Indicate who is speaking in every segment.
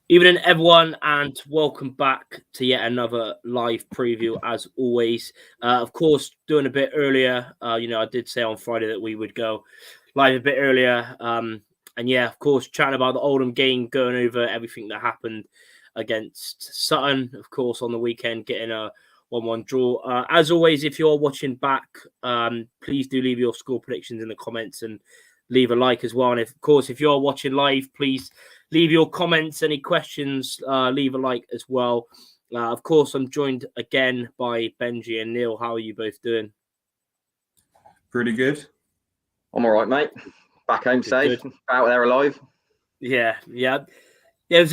Speaker 1: Evening, everyone, and welcome back to yet another live preview. As always, of course, doing a bit earlier. I did say on Friday that we would go live a bit earlier, and yeah, of course, chatting about the Oldham game, going over everything that happened against Sutton. Of course, on the weekend, getting a 1-1 draw. As always, if you're watching back, please do leave your score predictions in the comments and leave a like as well. And of course, if you're watching live, please leave your comments, any questions, leave a like as well. Of course, I'm joined again by Benji and Neil. How are you both doing?
Speaker 2: Pretty good.
Speaker 3: I'm all right, mate. Back home safe, out there alive.
Speaker 1: Yeah. It was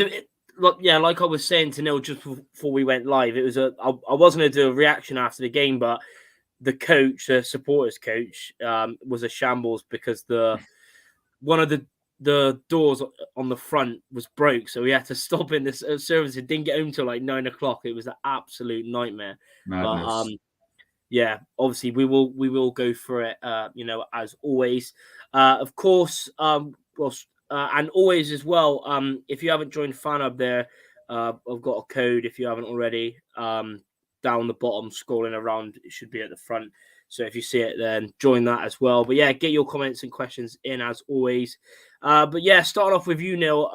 Speaker 1: like I was saying to Neil just before we went live, it was I wasn't going to do a reaction after the game, but the coach, the supporters coach, was a shambles because one of the doors on the front was broke, so we had to stop in this service. It didn't get home till like 9 o'clock. It was an absolute nightmare.
Speaker 2: Madness.
Speaker 1: But yeah, obviously we will go through it. As always. Of course, and always as well. If you haven't joined FanHub there, I've got a code if you haven't already. Down the bottom, scrolling around, it should be at the front. So if you see it, then join that as well. But yeah, get your comments and questions in as always. But yeah, start off with you, Neil.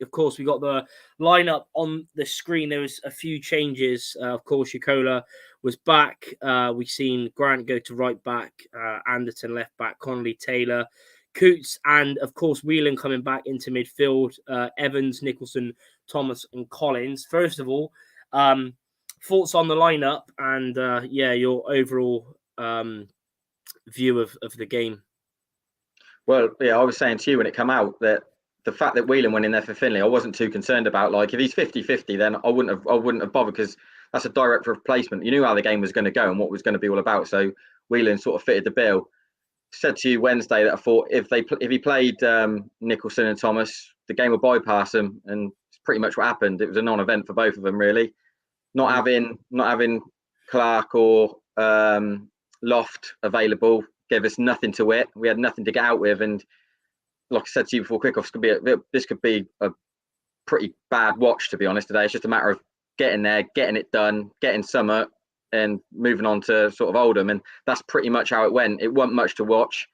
Speaker 1: Of course, we got the lineup on the screen. There was a few changes. Of course, Yukola was back. We've seen Grant go to right back, Anderton left back, Connolly, Taylor, Coots, and of course, Whelan coming back into midfield. Evans, Nicholson, Thomas, and Collins. First of all, thoughts on the lineup and your overall view of the game.
Speaker 3: Well, yeah, I was saying to you when it came out that the fact that Whelan went in there for Finlay, I wasn't too concerned about. Like, if he's 50-50, then I wouldn't have bothered, because that's a direct replacement. You knew how the game was going to go and what it was going to be all about. So Whelan sort of fitted the bill. Said to you Wednesday that I thought if he played Nicholson and Thomas, the game would bypass them, and it's pretty much what happened. It was a non-event for both of them, really. Not having Clark or Loft available gave us nothing to it. We had nothing to get out with, and like I said to you before kickoff, this could be a pretty bad watch, to be honest. Today, it's just a matter of getting there, getting it done, getting Summer, and moving on to sort of Oldham, and that's pretty much how it went. It wasn't much to watch.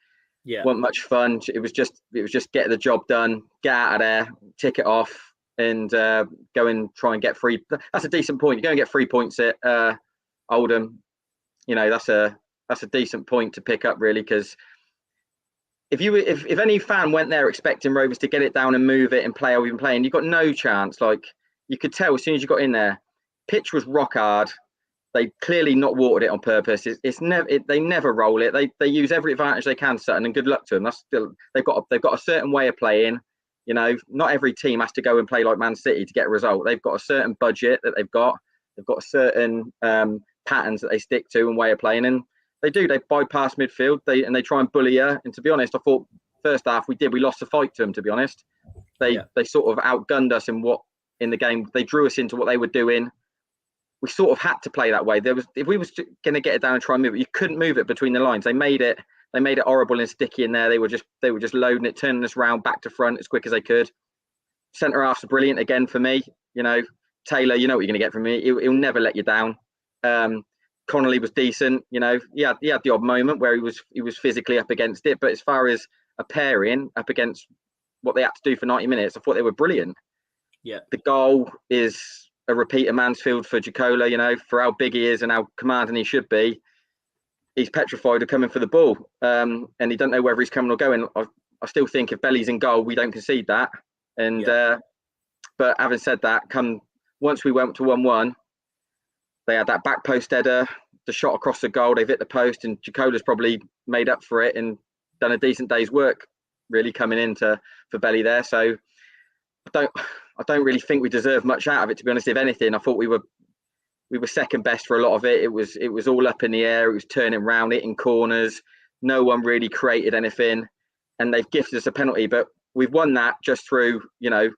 Speaker 1: Yeah,
Speaker 3: wasn't much fun. It was just get the job done, get out of there, tick it off, and go and try and get 3. That's a decent point. You're going to get 3 points at Oldham. You know, that's a decent point to pick up, really, because if any fan went there expecting Rovers to get it down and move it and play how we've been playing, you've got no chance. Like, you could tell as soon as you got in there, pitch was rock hard. They clearly not watered it on purpose. They never roll it. They use every advantage they can, Sutton, and good luck to them. They've got a certain way of playing. You know, not every team has to go and play like Man City to get a result. They've got a certain budget that they've got. They've got certain patterns that they stick to and way of playing, and they bypass midfield. They try and bully you. And to be honest, I thought first half we lost the fight to them. To be honest, they sort of outgunned us in the game. They drew us into what they were doing. We sort of had to play that way. If we was going to get it down and try and move it, you couldn't move it between the lines. They made it horrible and sticky in there. They were just loading it, turning us round back to front as quick as they could. Centre half's brilliant again for me. You know, Taylor, you know what you're going to get from me. He'll never let you down. Connolly was decent. You know, he had the odd moment where he was physically up against it, but as far as a pairing up against what they had to do for 90 minutes, I thought they were brilliant.
Speaker 1: Yeah, the
Speaker 3: goal is a repeat of Mansfield for Yukola. You know, for how big he is and how commanding he should be. He's petrified of coming for the ball, and he doesn't know whether he's coming or going. I still think if Belly's in goal, we don't concede that. And but having said that, once we went to 1-1, they had that back post header, the shot across the goal. They've hit the post, and Yukola's probably made up for it and done a decent day's work, really coming in for Belly there. So I don't really think we deserve much out of it, to be honest. If anything, I thought we were second best for a lot of it. It was all up in the air. It was turning round, hitting corners. No one really created anything, and they've gifted us a penalty. But we've won that just through, you know,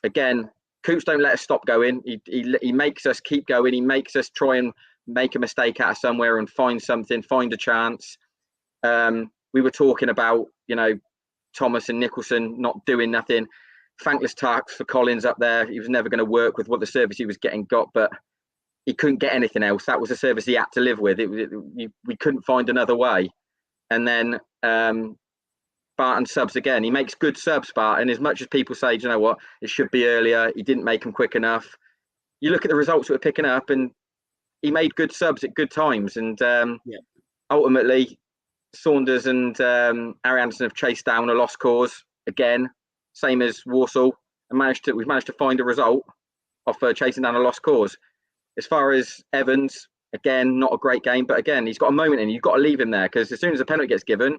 Speaker 3: again, Coots don't let us stop going. He makes us keep going. He makes us try and make a mistake out of somewhere and find something, find a chance. We were talking about, you know, Thomas and Nicholson not doing nothing. thankless task for Collins up there. He was never going to work with what the service he was getting got, but he couldn't get anything else. That was a service he had to live with. We couldn't find another way. And then Barton subs again. He makes good subs, Barton. As much as people say, do you know what, it should be earlier, he didn't make them quick enough. You look at the results we're picking up, and he made good subs at good times. And ultimately, Saunders and Harry Anderson have chased down a lost cause again, same as Walsall, and we've managed to find a result off chasing down a lost cause. As far as Evans, again, not a great game, but again, he's got a moment in. You've got to leave him there, because as soon as a penalty gets given,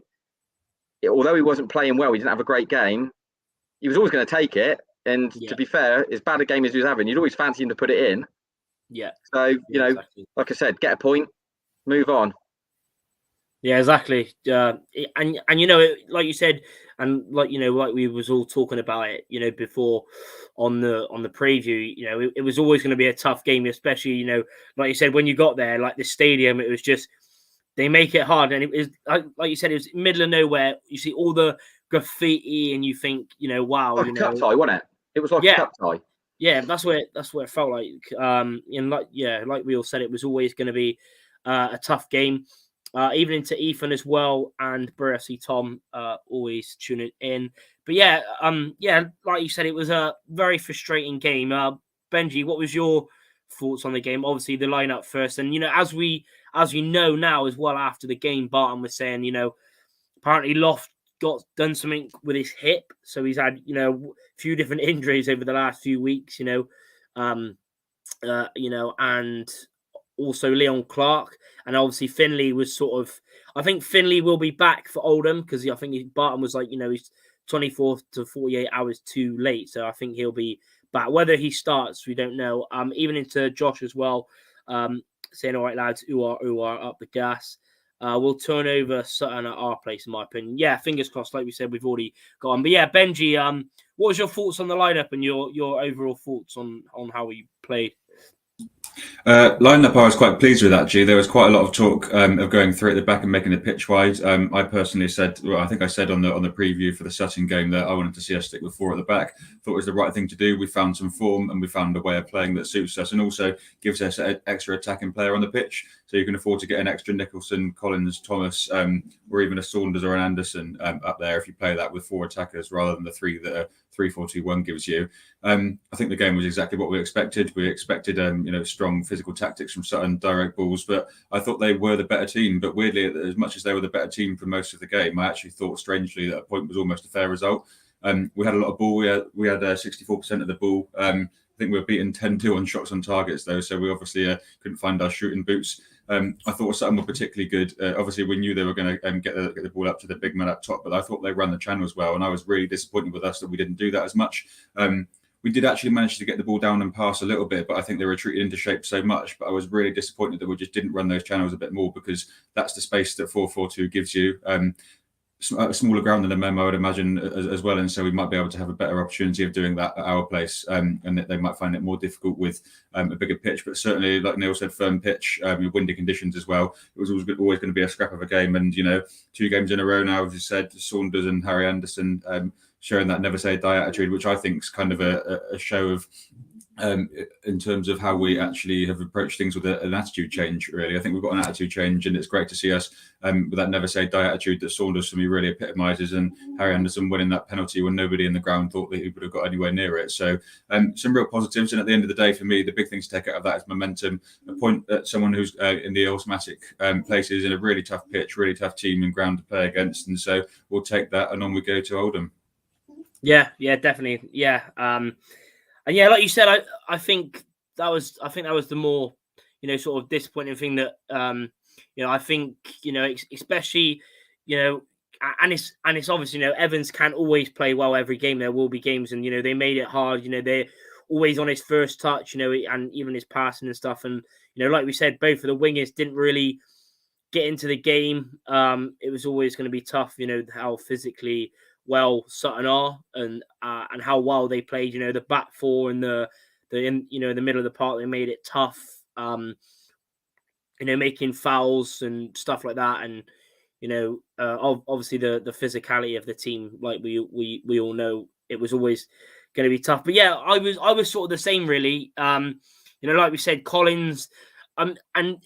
Speaker 3: although he wasn't playing well, he didn't have a great game, he was always going to take it. And to be fair, as bad a game as he was having, you'd always fancy him to put it in.
Speaker 1: Yeah.
Speaker 3: So, you know, exactly. Like I said, get a point, move on.
Speaker 1: Yeah, exactly. And you know, like you said, and like, you know, like we was all talking about it, you know, before on the preview, you know, it was always going to be a tough game, especially, you know, like you said, when you got there, like the stadium, it was just, they make it hard. And it was, like you said, it was middle of nowhere. You see all the graffiti and you think, you know, wow.
Speaker 3: Like
Speaker 1: you
Speaker 3: a cup tie, wasn't it? It was like a cup tie.
Speaker 1: Yeah, that's where it felt like. And like we all said, it was always going to be a tough game. Even into Ethan as well, and Bursi Tom always tuning in. But yeah, like you said, it was a very frustrating game. Benji, what was your thoughts on the game? Obviously, the lineup first, and you know, as we know now as well, after the game, Barton was saying, you know, apparently Loft done something with his hip, so he's had, you know, a few different injuries over the last few weeks, you know, and also Leon Clark, and obviously Finley was sort of, I think Finley will be back for Oldham, because I think Barton was like, you know, he's 24 to 48 hours too late, so I think he'll be back. Whether he starts, we don't know. Even into Josh as well, saying, all right, lads, who are up the gas. We'll turn over Sutton at our place, in my opinion. Yeah, fingers crossed. Like we said, we've already got on. But yeah, Benji, what was your thoughts on the lineup and your overall thoughts on how we played?
Speaker 2: Lineup, I was quite pleased with, actually. There was quite a lot of talk of going through at the back and making the pitch wide. I personally said, well, I think I said on the preview for the Sutton game that I wanted to see us stick with 4 at the back. Thought it was the right thing to do. We found some form and we found a way of playing that suits us and also gives us an extra attacking player on the pitch. So you can afford to get an extra Nicholson, Collins, Thomas, or even a Saunders or an Anderson up there if you play that with 4 attackers rather than the 3 that 3-4-2-1 gives you. I think the game was exactly what we expected. We expected, you know, strong physical tactics from Sutton, direct balls, but I thought they were the better team. But weirdly, as much as they were the better team for most of the game, I actually thought strangely that a point was almost a fair result. We had a lot of ball. We had 64% of the ball. I think we were beaten 10-2 on shots on targets, though, so we obviously couldn't find our shooting boots. I thought Sutton were particularly good. Obviously, we knew they were going to get the ball up to the big man up top, but I thought they ran the channels well, and I was really disappointed with us that we didn't do that as much. We did actually manage to get the ball down and pass a little bit, but I think they retreated into shape so much. But I was really disappointed that we just didn't run those channels a bit more, because that's the space that 4-4-2 gives you. A smaller ground than a memo, I would imagine, as well, and so we might be able to have a better opportunity of doing that at our place, and they might find it more difficult with a bigger pitch. But certainly, like Neil said, firm pitch, windy conditions as well. It was always going to be a scrap of a game, and you know, 2 games in a row now, as you said, Saunders and Harry Anderson showing that never say die attitude, which I think is kind of a show of. In terms of how we actually have approached things with an attitude change, really. I think we've got an attitude change, and it's great to see us with that never say die attitude that Saunders for me really epitomises, and Harry Anderson winning that penalty when nobody in the ground thought that he would have got anywhere near it. So some real positives, and at the end of the day, for me, the big thing to take out of that is momentum. A point at someone who's in the automatic places in a really tough pitch, really tough team and ground to play against, and so we'll take that, and on we go to Oldham.
Speaker 1: Yeah, definitely. Yeah. And yeah, like you said, I think that was the more, you know, sort of disappointing thing that, you know, I think, you know, especially, you know, and it's obviously, you know, Evans can't always play well every game. There will be games, and, you know, they made it hard. You know, they're always on his first touch, you know, and even his passing and stuff. And, you know, like we said, both of the wingers didn't really get into the game. It was always going to be tough, you know, how physically well Sutton are, and how well they played. You know, the back 4 and the you know, in the middle of the park, they made it tough. You know, making fouls and stuff like that, and you know, obviously the physicality of the team, like we all know, it was always going to be tough. But yeah, I was sort of the same really. Like we said, Collins. And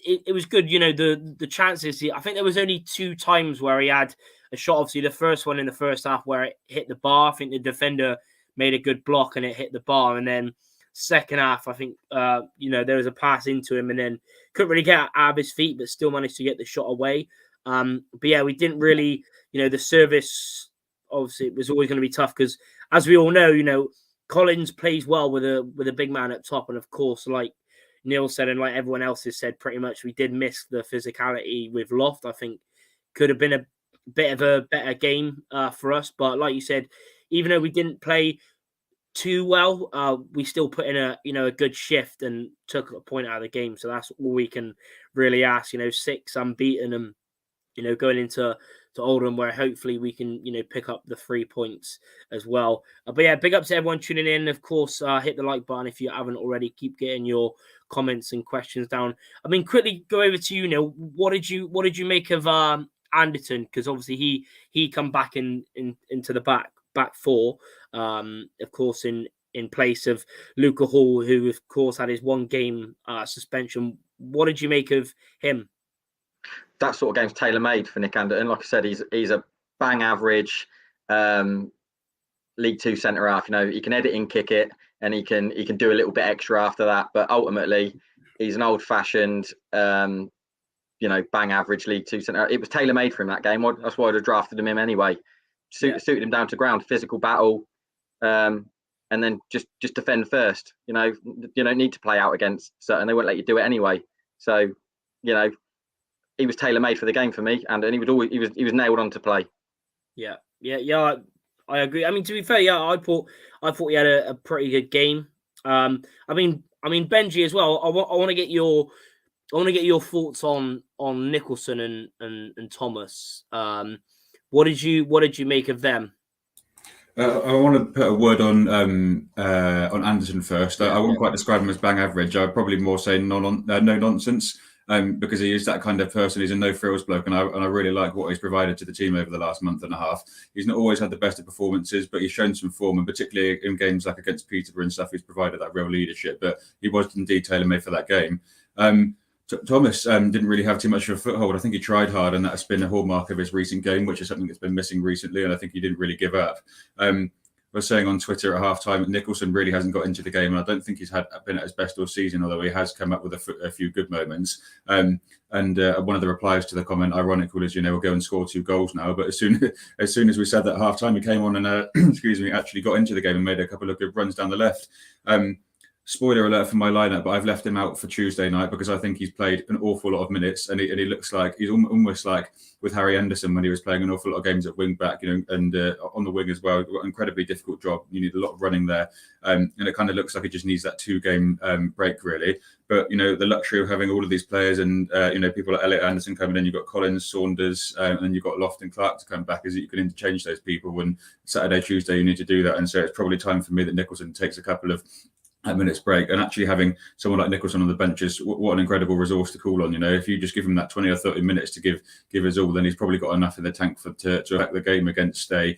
Speaker 1: it was good. The chances. I think there was only 2 times where he had a shot. Obviously, the first one in the first half where it hit the bar. I think the defender made a good block and it hit the bar. And then second half, I think there was a pass into him and then couldn't really get out of his feet, but still managed to get the shot away. But yeah, we didn't really. The service. Obviously, it was always going to be tough because, as we all know, Collins plays well with a big man up top, and of course, like Neil said, and like everyone else has said, pretty much we did miss the physicality with Loft. I think could have been a bit of a better game for us. But like you said, even though we didn't play too well, we still put in a good shift and took a point out of the game. So that's all we can really ask. 6 unbeaten and going into Oldham, where hopefully we can pick up the 3 points as well. But yeah, big up to everyone tuning in. Of course, hit the like button if you haven't already. Keep getting your comments and questions down. I mean, quickly go over to you, Neil. What did you make of Anderton? Because obviously he come back into the back 4, of course in place of Luca Hall, who of course had his 1 game suspension. What did you make of him?
Speaker 3: That sort of game's tailor-made for Nick Anderton. Like I said, he's a bang average League 2 centre half. He can edit and kick it, and he can do a little bit extra after that. But ultimately, he's an old-fashioned, bang average League 2 centre. It was tailor-made for him that game. That's why I'd have drafted him anyway. Suited him down to ground, physical battle, and then just defend first. You don't need to play out against Sutton. They won't let you do it anyway. So, he was tailor-made for the game for me, and he was nailed on to play. Yeah.
Speaker 1: I agree. I mean, to be fair, yeah, I thought he had a pretty good game. I mean, Benji as well. I want to get your thoughts on Nicholson and Thomas. What did you make of them?
Speaker 2: I want to put a word on Anderson first. I wouldn't quite describe him as bang average. I'd probably more say no nonsense. Because he is that kind of person. He's a no-frills bloke, and I really like what he's provided to the team over the last month and a half. He's not always had the best of performances, but he's shown some form, and particularly in games like against Peterborough and stuff, he's provided that real leadership. But he was indeed tailor-made for that game. Thomas didn't really have too much of a foothold. I think he tried hard, and that's been a hallmark of his recent game, which is something that's been missing recently, and I think he didn't really give up. I was saying on Twitter at half-time that Nicholson really hasn't got into the game, and I don't think he's been at his best all season, although he has come up with a few good moments. And one of the replies to the comment, ironical, is, we'll go and score 2 goals now. But as soon as we said that at half-time, he came on and, actually got into the game and made a couple of good runs down the left. Spoiler alert for my lineup, but I've left him out for Tuesday night because I think he's played an awful lot of minutes, and he looks like he's almost like with Harry Anderson when he was playing an awful lot of games at wing back, and on the wing as well. Got an incredibly difficult job. You need a lot of running there, and it kind of looks like he just needs that 2-game break really. But the luxury of having all of these players and people like Elliot Anderson coming in, you've got Collins, Saunders, and then you've got Loft and Clark to come back. Is that you can interchange those people when Saturday, Tuesday you need to do that, and so it's probably time for me that Nicholson takes a couple of minutes break. And actually having someone like Nicholson on the bench is what an incredible resource to call on. If you just give him that 20 or 30 minutes to give us all, then he's probably got enough in the tank to affect the game against a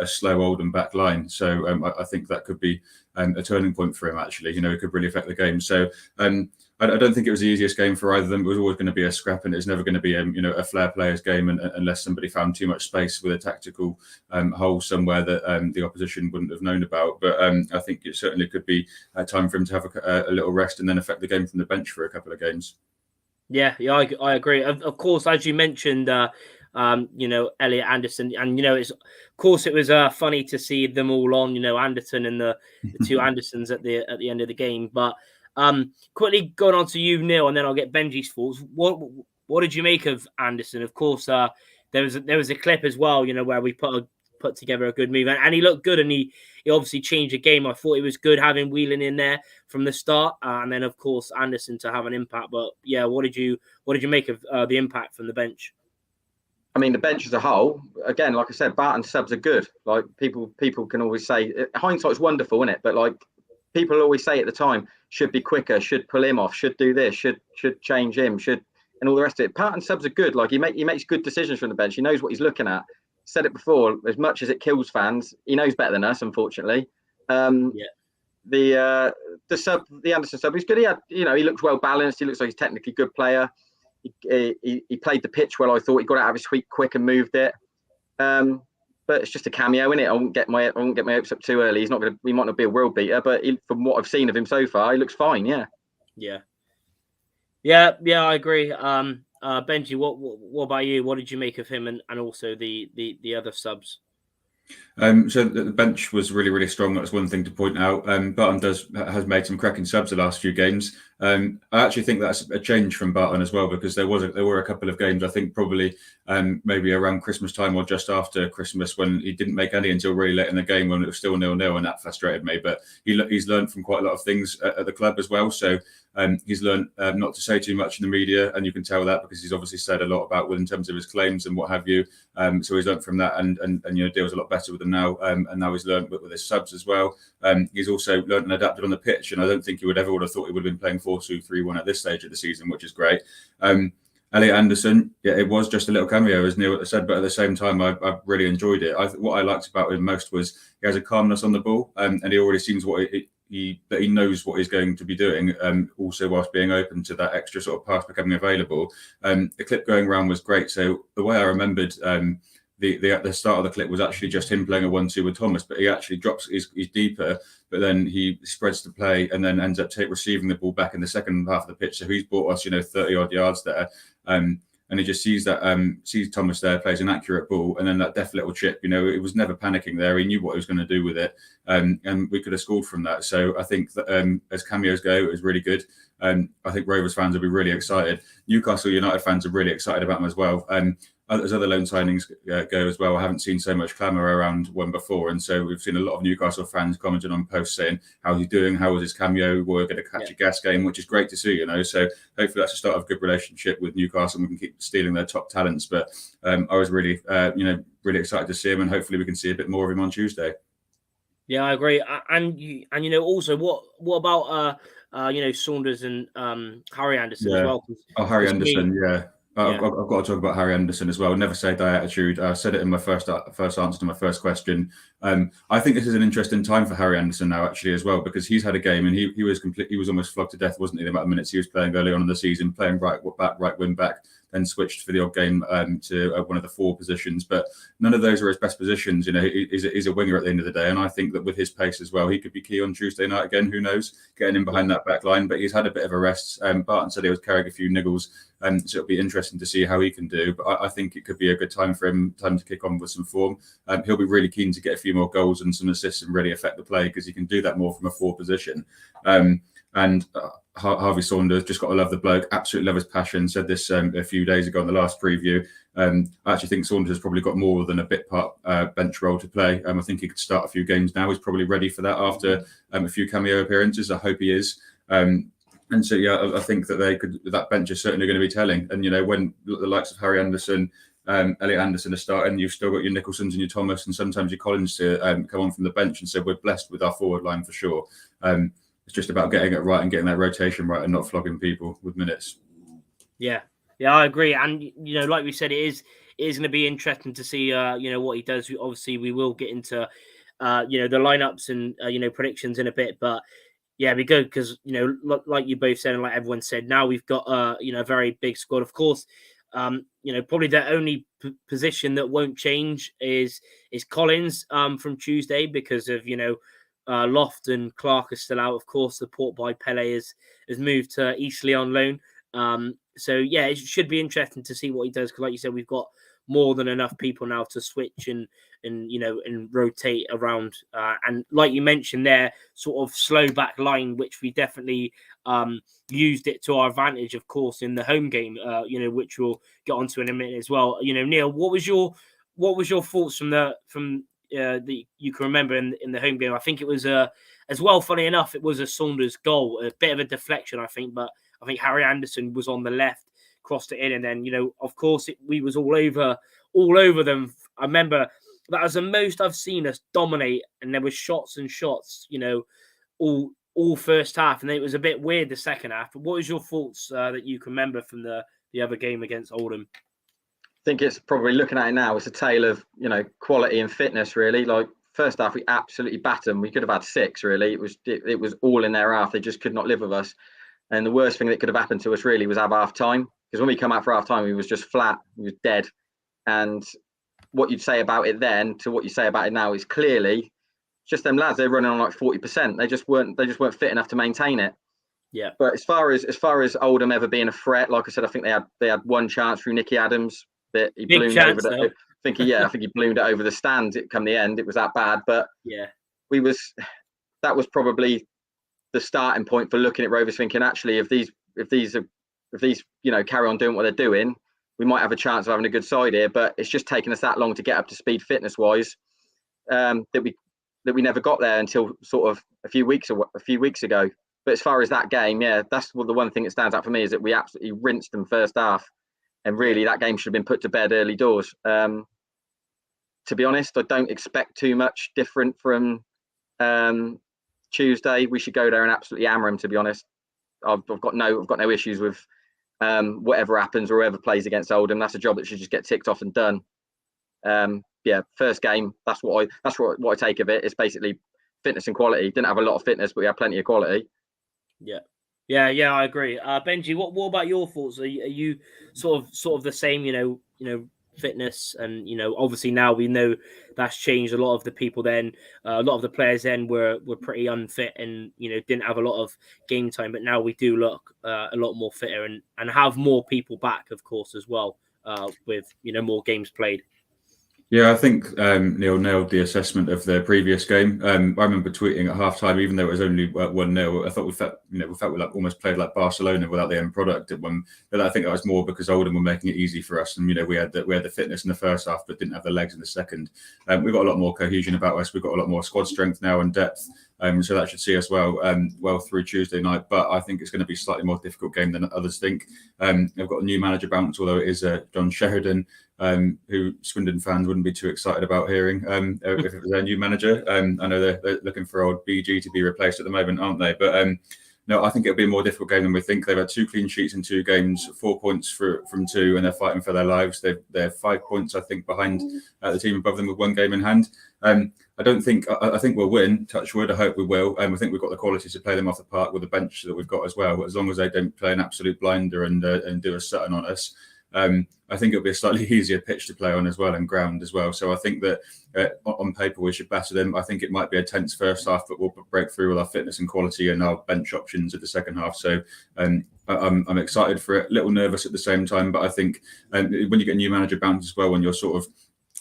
Speaker 2: slow Oldham back line. So I think that could be a turning point for him. Actually, it could really affect the game. So I don't think it was the easiest game for either of them. It was always going to be a scrap, and it's never going to be a flair players game, unless somebody found too much space with a tactical hole somewhere that the opposition wouldn't have known about. But I think it certainly could be time for him to have a little rest and then affect the game from the bench for a couple of games. Yeah,
Speaker 1: I agree. Of course, as you mentioned, Elliot Anderson, and it's of course it was funny to see them all on, Anderson and the 2 Andersons at the end of the game, but. Quickly going on to you, Neil, and then I'll get Benji's thoughts. What did you make of Anderson? Of course, there was a clip as well, where we put together a good move, and he looked good, and he obviously changed the game. I thought it was good having Whelan in there from the start, and then of course Anderson to have an impact. But yeah, what did you make of the impact from the bench?
Speaker 3: I mean, the bench as a whole, again, like I said, Barton subs are good. Like people can always say, hindsight's wonderful, isn't it? But like people always say at the time, should be quicker, should pull him off, should do this, should change him, and all the rest of it. Barton subs are good. Like he makes good decisions from the bench. He knows what he's looking at. Said it before, as much as it kills fans, he knows better than us, unfortunately.
Speaker 1: Yeah.
Speaker 3: The Anderson sub, he's good. He had, he looks well balanced. He looks like he's a technically good player. He played the pitch well. I thought he got out of his feet quick and moved it. But it's just a cameo, innit? I won't get my hopes up too early. He might not be a world beater, but from what I've seen of him so far, he looks fine. Yeah.
Speaker 1: Yeah. I agree. Benji, what about you? What did you make of him and also the other subs?
Speaker 2: So the bench was really, really strong. That's one thing to point out. Barton has made some cracking subs the last few games. I actually think that's a change from Barton as well, because there were a couple of games, I think probably maybe around Christmas time or just after Christmas, when he didn't make any until really late in the game when it was still 0-0, and that frustrated me. But he's learned from quite a lot of things at the club as well. So he's learned not to say too much in the media, and you can tell that because he's obviously said a lot about in terms of his claims and what have you. So he's learned from that, and deals a lot better with them now. And now he's learned with his subs as well. He's also learned and adapted on the pitch, and I don't think he would have thought he would have been playing 4-2-3-1 at this stage of the season, which is great. Elliot Anderson, yeah, it was just a little cameo, as Neil said, but at the same time, I really enjoyed it. What I liked about him most was he has a calmness on the ball, and he already seems that he knows what he's going to be doing, also whilst being open to that extra sort of pass becoming available. The clip going around was great. So the way I remembered the start of the clip was actually just him playing a 1-2 with Thomas, but he actually drops, he's deeper, but then he spreads the play and then ends up receiving the ball back in the second half of the pitch. So he's brought us, 30 odd yards there. And he just sees Thomas there, plays an accurate ball, and then that deft little chip. It was never panicking there. He knew what he was going to do with it, and we could have scored from that. So I think that as cameos go, it was really good. I think Rovers fans will be really excited. Newcastle United fans are really excited about him as well. As other loan signings go as well, I haven't seen so much clamour around one before, and so we've seen a lot of Newcastle fans commenting on posts saying how he's doing, how was his cameo, we're going to catch a gas game, which is great to see. So hopefully that's the start of a good relationship with Newcastle, and we can keep stealing their top talents. But I was really, really excited to see him, and hopefully we can see a bit more of him on Tuesday.
Speaker 1: Yeah, I agree. And also what about Saunders and Harry Anderson as well?
Speaker 2: Oh, Harry Anderson, yeah. I've got to talk about Harry Anderson as well. Never say die attitude. I said it in my first answer to my first question. I think this is an interesting time for Harry Anderson now, actually, as well, because he's had a game and he was almost flogged to death, wasn't he? The amount of minutes he was playing early on in the season, playing right wing back, then switched for the odd game to one of the 4 positions. But none of those are his best positions. He's a winger at the end of the day, and I think that with his pace as well, he could be key on Tuesday night again. Who knows? Getting in behind that back line, but he's had a bit of a rest. Barton said he was carrying a few niggles. So it'll be interesting to see how he can do. But I think it could be a good time for him, time to kick on with some form. He'll be really keen to get a few more goals and some assists and really affect the play, because he can do that more from a 4 position. And Harvey Saunders, just got to love the bloke, absolutely love his passion. Said this a few days ago in the last preview. I actually think Saunders has probably got more than a bit part bench role to play. I think he could start a few games now. He's probably ready for that after a few cameo appearances. I hope he is. And so, I think that that bench is certainly going to be telling. And, when the likes of Harry Anderson, Elliot Anderson are starting, you've still got your Nicholsons and your Thomas and sometimes your Collins to come on from the bench. And so we're blessed with our forward line for sure. It's just about getting it right and getting that rotation right and not flogging people with minutes. Yeah,
Speaker 1: I agree. And, like we said, it is going to be interesting to see, what he does. Obviously, we will get into, the lineups and, predictions in a bit. But, yeah, it'd be good because, like you both said and like everyone said, now we've got, a very big squad. Of course, probably the only position that won't change is Collins from Tuesday because of, Loft and Clark are still out. Of course, the port by Pele has moved to Eastleigh on loan. So, yeah, it should be interesting to see what he does because, like you said, we've got more than enough people now to switch and rotate around. And like you mentioned there, sort of slow back line, which we definitely used it to our advantage, of course, in the home game, which we'll get onto in a minute as well. Neil, what was your thoughts from that you can remember in the home game? I think it was as well, funny enough, it was a Saunders goal, a bit of a deflection, I think, but I think Harry Anderson was on the left, crossed it in, and then of course we was all over them. I remember that was the most I've seen us dominate, and there was shots and shots, all first half, and it was a bit weird the second half. But what was your thoughts that you can remember from the other game against Oldham?
Speaker 3: I think it's probably, looking at it now, it's a tale of quality and fitness, really. Like first half we absolutely battered them. We could have had 6 really. It was all in their half. They just could not live with us. And the worst thing that could have happened to us really was have half time, because when we come out for half time, we was just flat. We was dead. And what you'd say about it then to what you say about it now is clearly just them lads. They're running on like 40%. They just weren't fit enough to maintain it.
Speaker 1: Yeah.
Speaker 3: But as far as Oldham ever being a threat, like I said, I think they had one chance through Nicky Adams that he
Speaker 1: Big
Speaker 3: ballooned
Speaker 1: chance,
Speaker 3: over. I think he ballooned it over the stand. It come the end, it was that bad. But
Speaker 1: yeah,
Speaker 3: that was probably the starting point for looking at Rovers, thinking actually if these carry on doing what they're doing, we might have a chance of having a good side here. But it's just taken us that long to get up to speed fitness wise, that we never got there until sort of a few weeks ago. But as far as that game, yeah, that's the one thing that stands out for me is that we absolutely rinsed them first half, and really that game should have been put to bed early doors. To be honest, I don't expect too much different from Tuesday. We should go there and absolutely hammer them. To be honest, I've got no issues with whatever happens or whoever plays against Oldham. That's a job that should just get ticked off and done. Yeah, first game. That's what I take of it. It's basically fitness and quality. Didn't have a lot of fitness, but we had plenty of quality.
Speaker 1: Yeah, I agree. Benji, what about your thoughts? Are you sort of the same? You know, fitness, and obviously now we know that's changed. A lot of the people then, a lot of the players then were pretty unfit and didn't have a lot of game time. But now we do look a lot more fitter and have more people back, of course, as well, with more games played.
Speaker 2: Yeah, I think Neil nailed the assessment of the previous game. I remember tweeting at halftime, even though it was only 1-0, I thought we felt we like almost played like Barcelona without the end product at one. But I think that was more because Oldham were making it easy for us, and we had the fitness in the first half, but didn't have the legs in the second. We've got a lot more cohesion about us. We've got a lot more squad strength now and depth. So that should see us well through Tuesday night. But I think it's going to be a slightly more difficult game than others think. They've got a new manager bounce, although it is John Sheridan, who Swindon fans wouldn't be too excited about hearing if it was their new manager. I know they're looking for old BG to be replaced at the moment, aren't they? But no, I think it'll be a more difficult game than we think. They've had 2 clean sheets in 2 games, 4 points from 2, and they're fighting for their lives. They're 5 points, I think, behind the team above them with 1 game in hand. I think we'll win. Touch wood. I hope we will. I think we've got the quality to play them off the park with the bench that we've got as well. As long as they don't play an absolute blinder and do a Sutton on us, I think it'll be a slightly easier pitch to play on as well and ground as well. So I think that on paper we should batter them. I think it might be a tense first half, but we'll break through with our fitness and quality and our bench options at the second half. So I'm excited for it. A little nervous at the same time, but I think when you get a new manager bounce as well, when you're sort of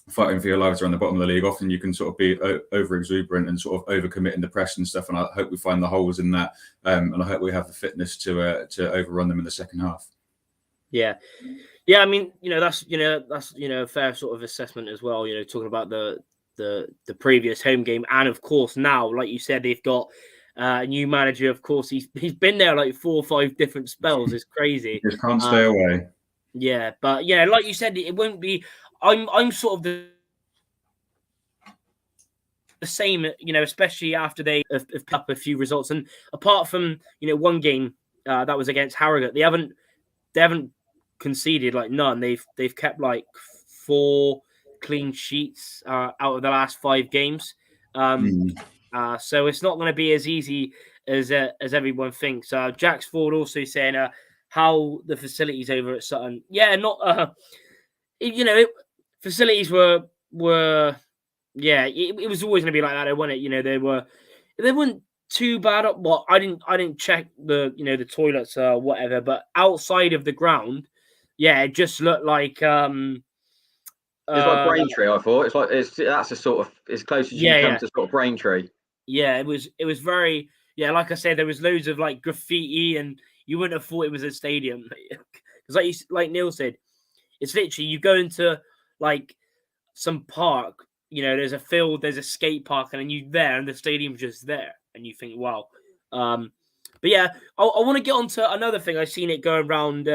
Speaker 2: fighting for your lives around the bottom of the league, often you can sort of be over exuberant and sort of overcommit in the press and stuff. And I hope we find the holes in that, and I hope we have the fitness to overrun them in the second half.
Speaker 1: Yeah. I mean, that's a fair sort of assessment as well. Talking about the previous home game, and of course now, like you said, they've got a new manager. Of course, he's been there like 4 or 5 different spells. It's crazy.
Speaker 2: Just can't stay away.
Speaker 1: Yeah, but like you said, it won't be. I'm sort of the same, especially after they have picked up a few results. And apart from one game that was against Harrogate, they haven't conceded like none. They've kept like 4 clean sheets out of the last 5 games. So it's not going to be as easy as everyone thinks. Jax Ford also saying how the facilities over at Sutton. Yeah, not facilities were it was always going to be like that, wasn't it? They weren't too bad. Well, I didn't check the the toilets or whatever, but outside of the ground, it just looked like
Speaker 3: it's like Braintree. I thought that's a sort of as close as you can come to sort of Braintree.
Speaker 1: Yeah, it was very like I said, there was loads of like graffiti, and you wouldn't have thought it was a stadium because like Neil said, it's literally you go into like some park, there's a field, there's a skate park, and then you're there, and the stadium's just there, and you think, wow. But yeah, I want to get on to another thing. I've seen it going around,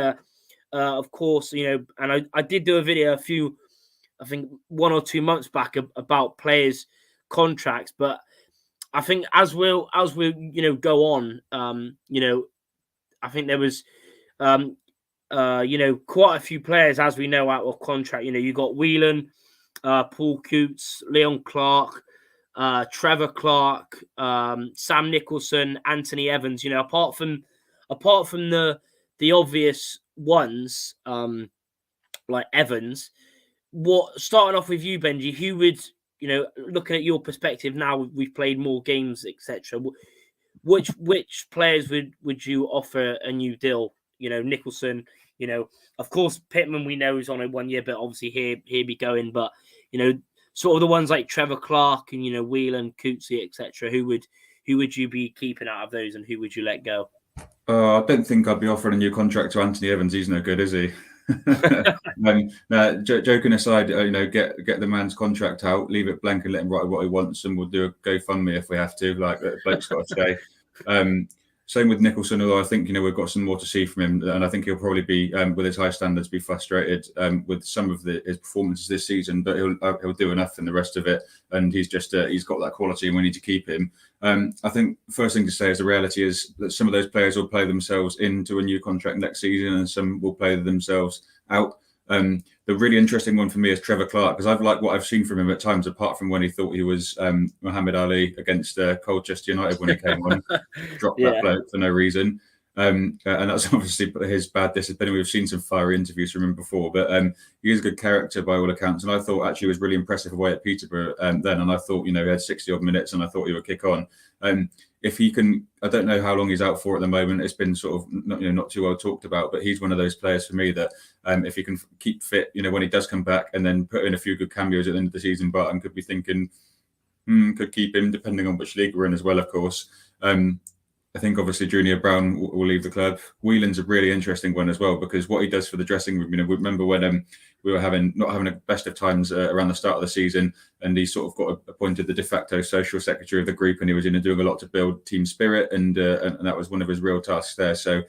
Speaker 1: of course, and I did do a video I think 1 or 2 months back about players' contracts, but I think as we'll go on, I think there was quite a few players, as we know, out of contract. You got Whelan, Paul Coots, Leon Clark, Trevor Clark, Sam Nicholson, Anthony Evans. Apart from the obvious ones, like Evans. Starting off with you, Benji, who would, looking at your perspective now, we've played more games, etc. Which players would you offer a new deal? Nicholson. Of course, Pittman we know is on a 1 year, but obviously here be going. But sort of the ones like Trevor Clark and Whelan, Coetzee, etc. Who would you be keeping out of those, and who would you let go?
Speaker 2: I don't think I'd be offering a new contract to Anthony Evans. He's no good, is he? Joking aside, get the man's contract out, leave it blank, and let him write what he wants, and we'll do a GoFundMe if we have to. Like, Blake's got to stay. Same with Nicholson, although I think we've got some more to see from him, and I think he'll probably be, with his high standards, be frustrated with some of his performances this season. But he'll do enough in the rest of it, and he's got that quality, and we need to keep him. I think the first thing to say is the reality is that some of those players will play themselves into a new contract next season, and some will play themselves out. The really interesting one for me is Trevor Clark, because I've liked what I've seen from him at times, apart from when he thought he was Muhammad Ali against Colchester United when he came on, dropped that bloke for no reason. And that's obviously his bad discipline. We've seen some fiery interviews from him before, but he is a good character by all accounts. And I thought actually he was really impressive away at Peterborough then. And I thought, he had 60 odd minutes, and I thought he would kick on. If he can, I don't know how long he's out for at the moment. It's been sort of not too well talked about, but he's one of those players for me that if he can keep fit, when he does come back, and then put in a few good cameos at the end of the season, Barton could be thinking, could keep him, depending on which league we're in as well, of course. I think obviously Junior Brown will leave the club. Whelan's a really interesting one as well, because what he does for the dressing room. Remember when we were not having a best of times around the start of the season, and he sort of got appointed the de facto social secretary of the group, and he was doing a lot to build team spirit, and that was one of his real tasks there. So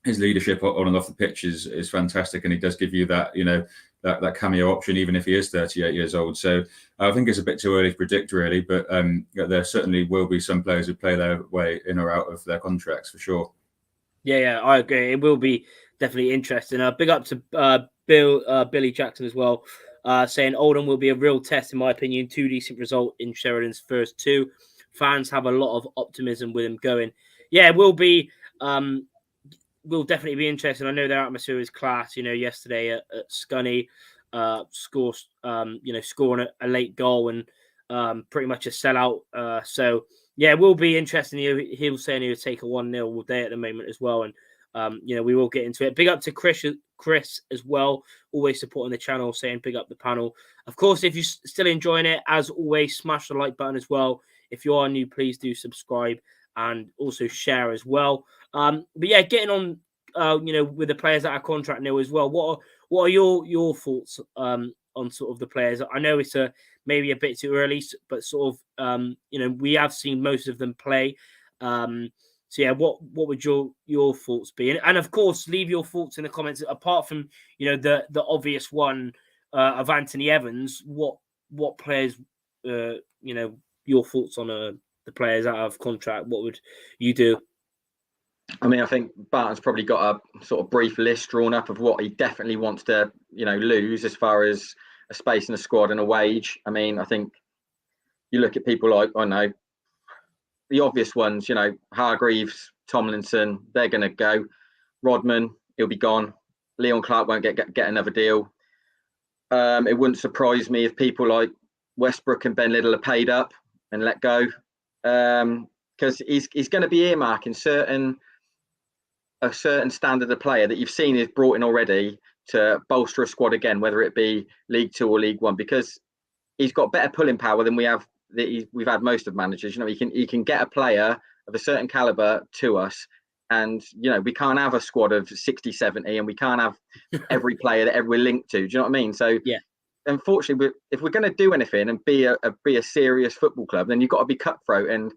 Speaker 2: his leadership on and off the pitch is fantastic, and he does give you that that cameo option, even if he is 38 years old. So I think it's a bit too early to predict, really, but there certainly will be some players who play their way in or out of their contracts for sure.
Speaker 1: Yeah, I agree. It will be definitely interesting. Big up to Billy Jackson as well, saying Oldham will be a real test, in my opinion. 2 decent results in Sheridan's first 2. Fans have a lot of optimism with him going. Yeah, it will be. Will definitely be interesting. I know their atmosphere is class. Yesterday at Scunny, scoring a late goal and pretty much a sellout. So yeah, it will be interesting. He'll say he'll take a 1-0 day at the moment as well, and we will get into it. Big up to Chris as well, always supporting the channel, saying big up the panel. Of course, if you're still enjoying it, as always, smash the like button as well. If you are new, please do subscribe and also share as well. But yeah, getting on, with the players that are contract nil as well. What are your thoughts on sort of the players? I know it's maybe a bit too early, but sort of we have seen most of them play. So yeah, what would your thoughts be? And of course, leave your thoughts in the comments. Apart from the obvious one of Anthony Evans, what players your thoughts on the players out of contract? What would you do?
Speaker 3: I mean, I think Barton's probably got a sort of brief list drawn up of what he definitely wants to, lose as far as a space in the squad and a wage. I mean, I think you look at people like, the obvious ones, Hargreaves, Tomlinson, they're going to go. Rodman, he'll be gone. Leon Clark won't get another deal. It wouldn't surprise me if people like Westbrook and Ben Liddell are paid up and let go, because he's going to be earmarking a certain standard of player that you've seen is brought in already to bolster a squad again, whether it be League 2 or League 1, because he's got better pulling power than we've had most of managers. He can get a player of a certain caliber to us, and we can't have a squad of 60, 70, and we can't have every player that we're linked to. Do you know what I mean? So yeah, unfortunately, if we're going to do anything and be a serious football club, then you've got to be cutthroat. And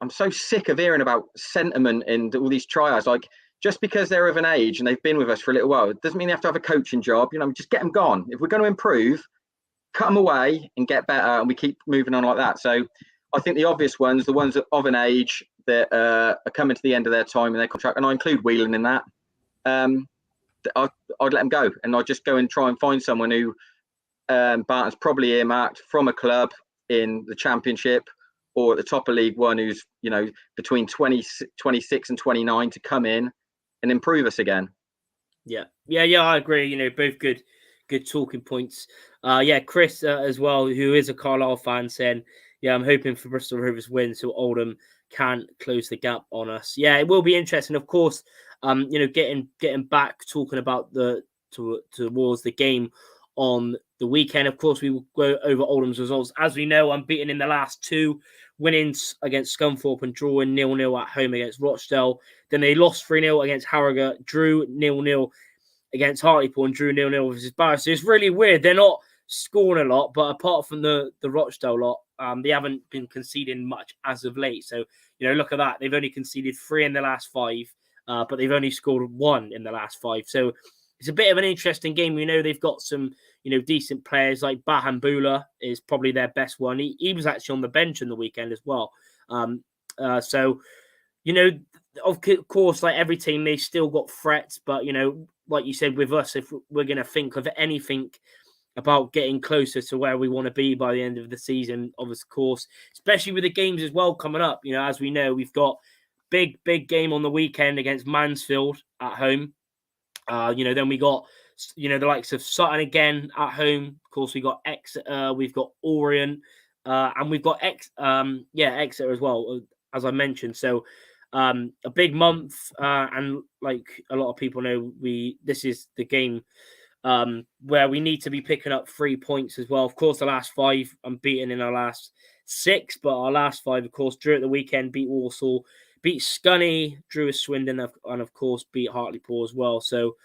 Speaker 3: I'm so sick of hearing about sentiment and all these tryouts. Like, just because they're of an age and they've been with us for a little while, it doesn't mean they have to have a coaching job. Just get them gone. If we're going to improve, cut them away and get better, and we keep moving on like that. So I think the obvious ones, the ones of an age that are coming to the end of their time in their contract, and I include Whelan in that, I'd let them go, and I'd just go and try and find someone who Barton's probably earmarked from a club in the Championship or at the top of League One who's, between 26 and 29 to come in and improve us again.
Speaker 1: Yeah, I agree. Both good talking points. Chris as well, who is a Carlisle fan, saying, "Yeah, I'm hoping for Bristol Rovers win so Oldham can't close the gap on us." Yeah, it will be interesting, of course. Getting back talking about towards the game on the weekend. Of course, we will go over Oldham's results. As we know, unbeaten in the last 2, winnings against Scunthorpe and drawing 0-0 at home against Rochdale. Then they lost 3-0 against Harrogate, drew 0-0 against Hartlepool, and drew 0-0 versus Barrow. So it's really weird. They're not scoring a lot, but apart from the Rochdale lot, they haven't been conceding much as of late. So, look at that. They've only conceded 3 in the last 5, but they've only scored 1 in the last 5. So it's a bit of an interesting game. They've got some, decent players like Bahambula is probably their best one. He was actually on the bench in the weekend as well. So, of course, like every team, they still got threats. But, like you said, with us, if we're going to think of anything about getting closer to where we want to be by the end of the season, of course, especially with the games as well coming up. As we know, we've got big game on the weekend against Mansfield at home. Then we got, the likes of Sutton again at home. Of course, we got Exeter, we've got Orient, and we've got Exeter as well, as I mentioned. So a big month, and like a lot of people know, this is the game where we need to be picking up 3 points as well. Of course, the last 5 unbeaten in our last 6, but our last 5, of course, drew at the weekend, beat Walsall, beat Scunny, drew with Swindon, and of course beat Hartlepool as well. So,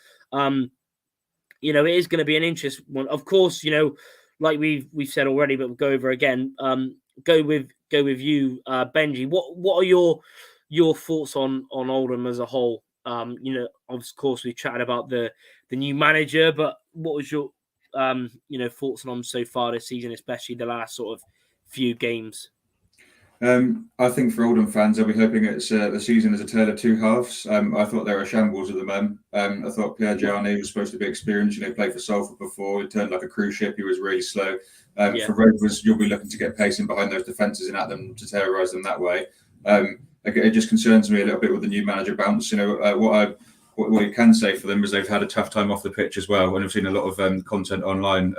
Speaker 1: it is going to be an interesting one. Of course, like we've said already, but we'll go over again. Go with you, Benji. What are your thoughts on Oldham as a whole? Of course, we chatted about the new manager, but what was your thoughts on them so far this season, especially the last sort of few games?
Speaker 2: I think for Oldham fans, they'll be hoping it's the season is a tale of 2 halves. I thought they were shambles at the moment. I thought Pierre Gianni was supposed to be experienced. Played for Salford before. He turned like a cruise ship. He was really slow. For Rovers, you'll be looking to get pace in behind those defences and at them to terrorise them that way. It just concerns me a little bit with the new manager bounce. What you can say for them is they've had a tough time off the pitch as well. And I've seen a lot of content online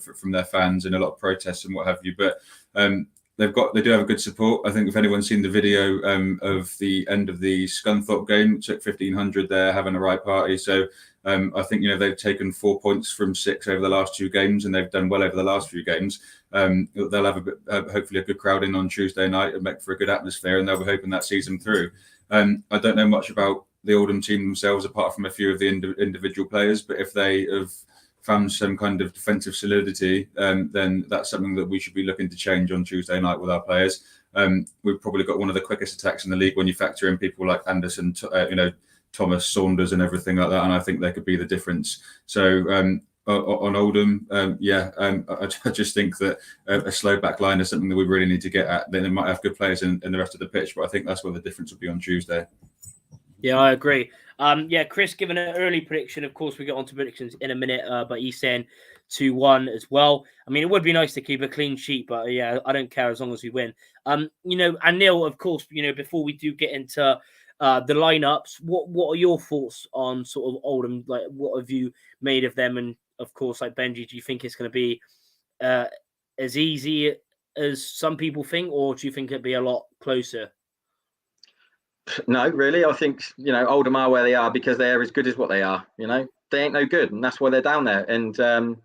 Speaker 2: from their fans and a lot of protests and what have you. But they do have a good support. I think if anyone's seen the video of the end of the Scunthorpe game, it took 1,500 there having a right party. So I think they've taken 4 points from 6 over the last 2 games, and they've done well over the last few games. They'll have hopefully a good crowd in on Tuesday night and make for a good atmosphere, and they'll be hoping that sees them through. I don't know much about the Oldham team themselves apart from a few of the individual players, but if they have found some kind of defensive solidity, then that's something that we should be looking to change on Tuesday night with our players. We've probably got one of the quickest attacks in the league when you factor in people like Anderson, Thomas, Saunders and everything like that, and I think they could be the difference. So on Oldham, I just think that a slow back line is something that we really need to get at. Then they might have good players in the rest of the pitch, but I think that's where the difference will be on Tuesday.
Speaker 1: Yeah, I agree. Chris given an early prediction. Of course, we get on to predictions in a minute, but he's saying 2-1 as well. I mean, it would be nice to keep a clean sheet, but I don't care as long as we win. And Neil, of course, before we do get into the lineups, what are your thoughts on sort of Oldham? Like, what have you made of them? And of course, like Benji, do you think it's going to be as easy as some people think, or do you think it'd be a lot closer?
Speaker 3: No, really. I think, Oldham are where they are because they're as good as what they are. They ain't no good, and that's why they're down there. And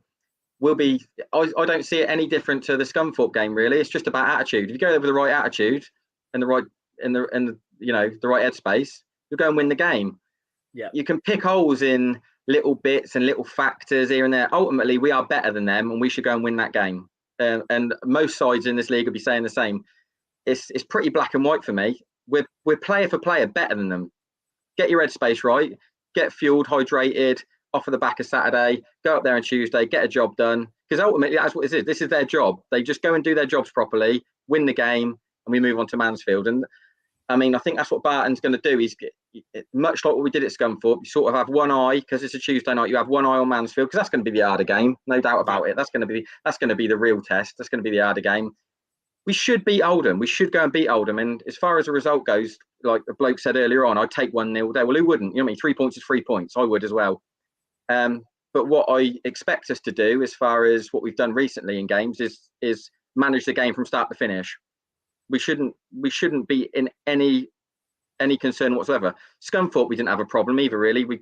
Speaker 3: we'll be. I don't see it any different to the Scunthorpe game. Really, it's just about attitude. If you go there with the right attitude and the right the right headspace, you'll go and win the game.
Speaker 1: Yeah,
Speaker 3: you can pick holes in little bits and little factors here and there. Ultimately, we are better than them, and we should go and win that game. And most sides in this league will be saying the same. It's pretty black and white for me. We're player for player better than them. Get your headspace right, get fueled, hydrated, off of the back of Saturday, go up there on Tuesday, get a job done. Because ultimately, that's what it is. This is their job. They just go and do their jobs properly, win the game, and we move on to Mansfield. And I mean, I think that's what Barton's going to do. He's much like what we did at Scunthorpe. You sort of have one eye, because it's a Tuesday night, you have one eye on Mansfield, because that's going to be the harder game, no doubt about it. That's going to be the real test. That's going to be the harder game. we should beat Oldham. We should go and beat Oldham. And as far as the result goes, like the bloke said earlier on, I'd take 1-0 there. Well, who wouldn't? You know what I mean? 3 points is 3 points. I would as well. But what I expect us to do, as far as what we've done recently in games, is manage the game from start to finish. We shouldn't be in any concern whatsoever. Scunthorpe, we didn't have a problem either, really. We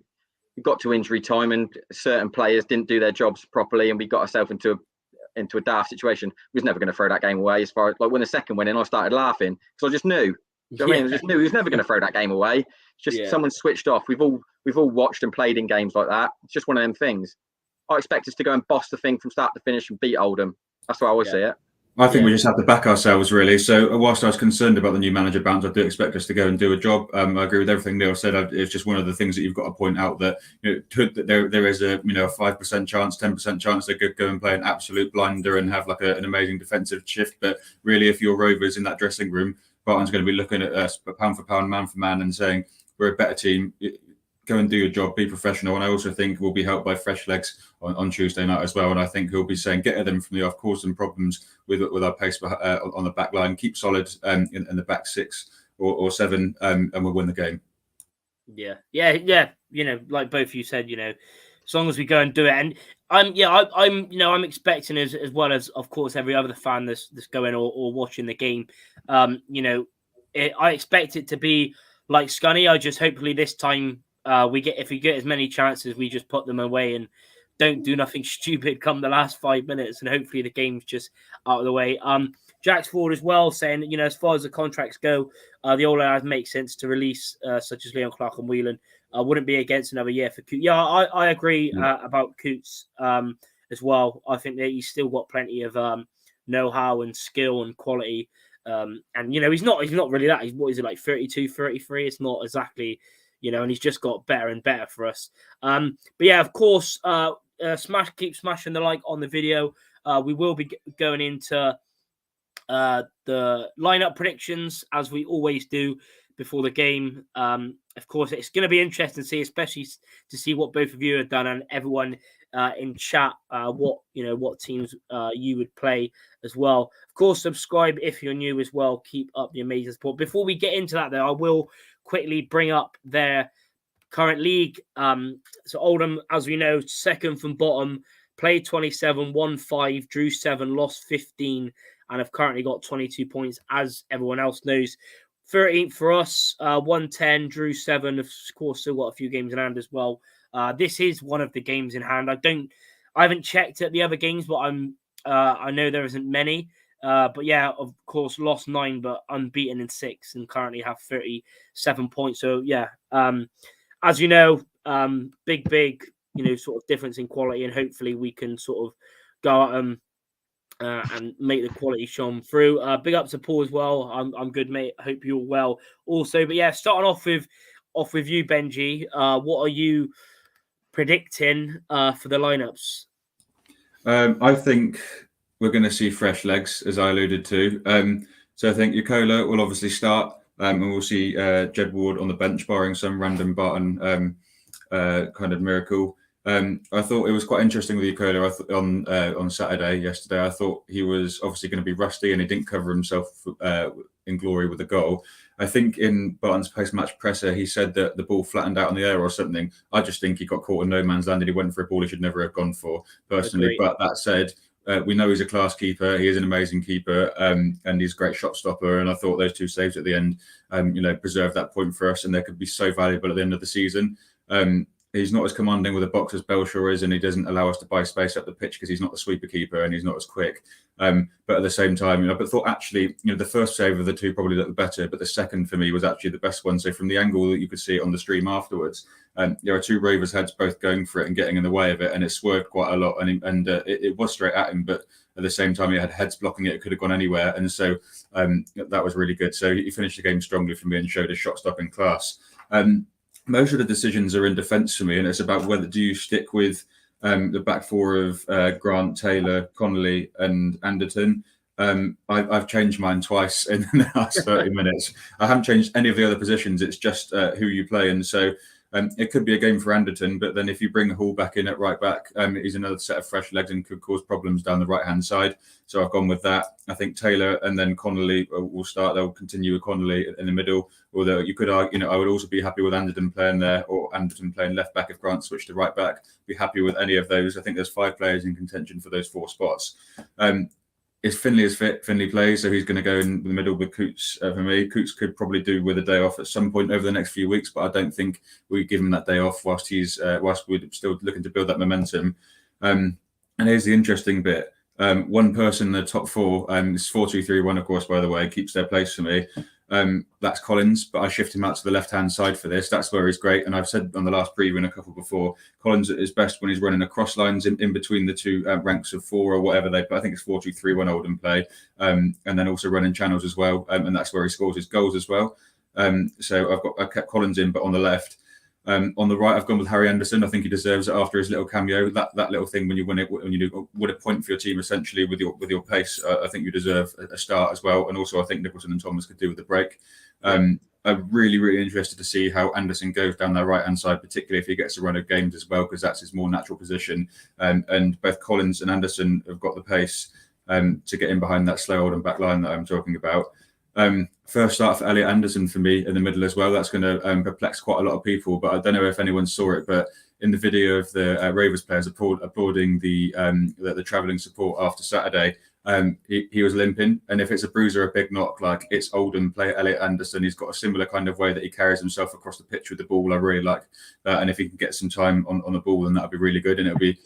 Speaker 3: got to injury time and certain players didn't do their jobs properly, and we got ourselves into a daft situation. We was never going to throw that game away. As far as like when the second went in, I started laughing because I just knew. I mean, I just knew he was never going to throw that game away. It's just someone switched off. We've all watched and played in games like that. It's just one of them things. I expect us to go and boss the thing from start to finish and beat Oldham. That's how I always see it.
Speaker 2: I think we just have to back ourselves, really. So whilst I was concerned about the new manager bounce, I do expect us to go and do a job. I agree with everything Neil said. It's just one of the things that you've got to point out that there is a 5% chance, 10% chance they could go and play an absolute blinder and have like an amazing defensive shift. But really, if you're Rovers in that dressing room, Barton's going to be looking at us pound for pound, man for man, and saying we're a better team. Go and do your job, be professional. And I also think we'll be helped by fresh legs on Tuesday night as well. And I think he'll be saying, get at them from the off, cause some problems with our pace on the back line, keep solid in the back 6 or 7, and we'll win the game.
Speaker 1: Yeah. Like both of you said, as long as we go and do it. And I'm expecting as well as, of course, every other fan that's going or watching the game. I expect it to be like Scunny. I just hopefully this time if we get as many chances, we just put them away and don't do nothing stupid come the last 5 minutes, and hopefully the game's just out of the way. Jack's Ford as well saying, as far as the contracts go, the Old lads make sense to release such as Leon Clark and Whelan. Wouldn't be against another year for Coots. Yeah, I agree about Coots as well. I think that he's still got plenty of know-how and skill and quality. And he's not really that. What is it, like 32, 33? It's not exactly, and he's just got better and better for us. But yeah, of course, keep smashing the like on the video. We will be going into the lineup predictions as we always do before the game. Of course, it's going to be interesting to see, especially to see what both of you have done and everyone in chat, what teams you would play as well. Of course, subscribe if you're new as well. Keep up the amazing support. Before we get into that, though, I will quickly bring up their current league. So Oldham, as we know, second from bottom, played 27, won 5, drew 7, lost 15, and have currently got 22 points, as everyone else knows. 13th for us, won 10, drew 7. Of course, still got a few games in hand as well. This is one of the games in hand. I haven't checked at the other games, but I know there isn't many. But yeah, of course, lost 9, but unbeaten in 6, and currently have 37 points. So yeah, as you know, big, sort of difference in quality, and hopefully we can sort of go at them and make the quality shown through. Big up to Paul as well. I'm good, mate. Hope you're well also. But yeah, starting off with you, Benji. What are you predicting for the lineups?
Speaker 2: I think we're going to see fresh legs, as I alluded to. So I think Yokola will obviously start, and we'll see Jed Ward on the bench, barring some random Barton kind of miracle. I thought it was quite interesting with Yokola on Saturday, yesterday. I thought he was obviously going to be rusty and he didn't cover himself in glory with a goal. I think in Barton's post-match presser, he said that the ball flattened out in the air or something. I just think he got caught in no man's land and he went for a ball he should never have gone for, personally.
Speaker 1: Agreed.
Speaker 2: But that said, we know he's a class keeper. He is an amazing keeper, and he's a great shot stopper. And I thought those 2 saves at the end, preserved that point for us, and they could be so valuable at the end of the season. He's not as commanding with a box as Belshaw is, and he doesn't allow us to buy space up the pitch because he's not the sweeper keeper and he's not as quick. But at the same time, I thought actually, the first save of the 2 probably looked better, but the second for me was actually the best one. So from the angle that you could see it on the stream afterwards, there are 2 Rovers heads both going for it and getting in the way of it, and it swerved quite a lot, and it was straight at him, but at the same time, he had heads blocking it. It could have gone anywhere, and so that was really good. So he finished the game strongly for me and showed his shot stopping class. Most of the decisions are in defence for me, and it's about whether do you stick with the back 4 of Grant, Taylor, Connolly, and Anderton. I've changed mine twice in the last 30 minutes. I haven't changed any of the other positions. It's just who you play, and so It could be a game for Anderton, but then if you bring Hall back in at right back, he's another set of fresh legs and could cause problems down the right-hand side. So I've gone with that. I think Taylor and then Connolly will start. They'll continue with Connolly in the middle. Although you could argue, I would also be happy with Anderton playing there, or Anderton playing left back if Grant switched to right back. Be happy with any of those. I think there's 5 players in contention for those 4 spots. If Finley is fit, Finley plays, so he's going to go in the middle with Coots for me. Coots could probably do with a day off at some point over the next few weeks, but I don't think we give him that day off whilst we're still looking to build that momentum. And here's the interesting bit. One person in the top 4, it's 4-2-3-1, of course, by the way, keeps their place for me. That's Collins, but I shift him out to the left-hand side for this. That's where he's great. And I've said on the last preview and a couple before, Collins is best when he's running across lines in between the 2 ranks of 4 or whatever I think it's 4-2-3-1 Oldham play. And then also running channels as well. And that's where he scores his goals as well. So I've kept Collins in, but on the left. On the right, I've gone with Harry Anderson. I think he deserves it after his little cameo. That little thing when you win a point for your team essentially with your pace. I think you deserve a start as well. And also, I think Nicholson and Thomas could do with the break. I'm really, really interested to see how Anderson goes down that right hand side, particularly if he gets a run of games as well, because that's his more natural position. And both Collins and Anderson have got the pace to get in behind that slow Oldham back line that I'm talking about. First start for Elliot Anderson for me in the middle as well. That's going to perplex quite a lot of people, but I don't know if anyone saw it. But in the video of the Rovers players applauding the travelling support after Saturday, he was limping, and if it's a bruise or a big knock, like it's Oldham player Elliot Anderson, he's got a similar kind of way that he carries himself across the pitch with the ball. I really like that, and if he can get some time on the ball, then that'd be really good. And it'll be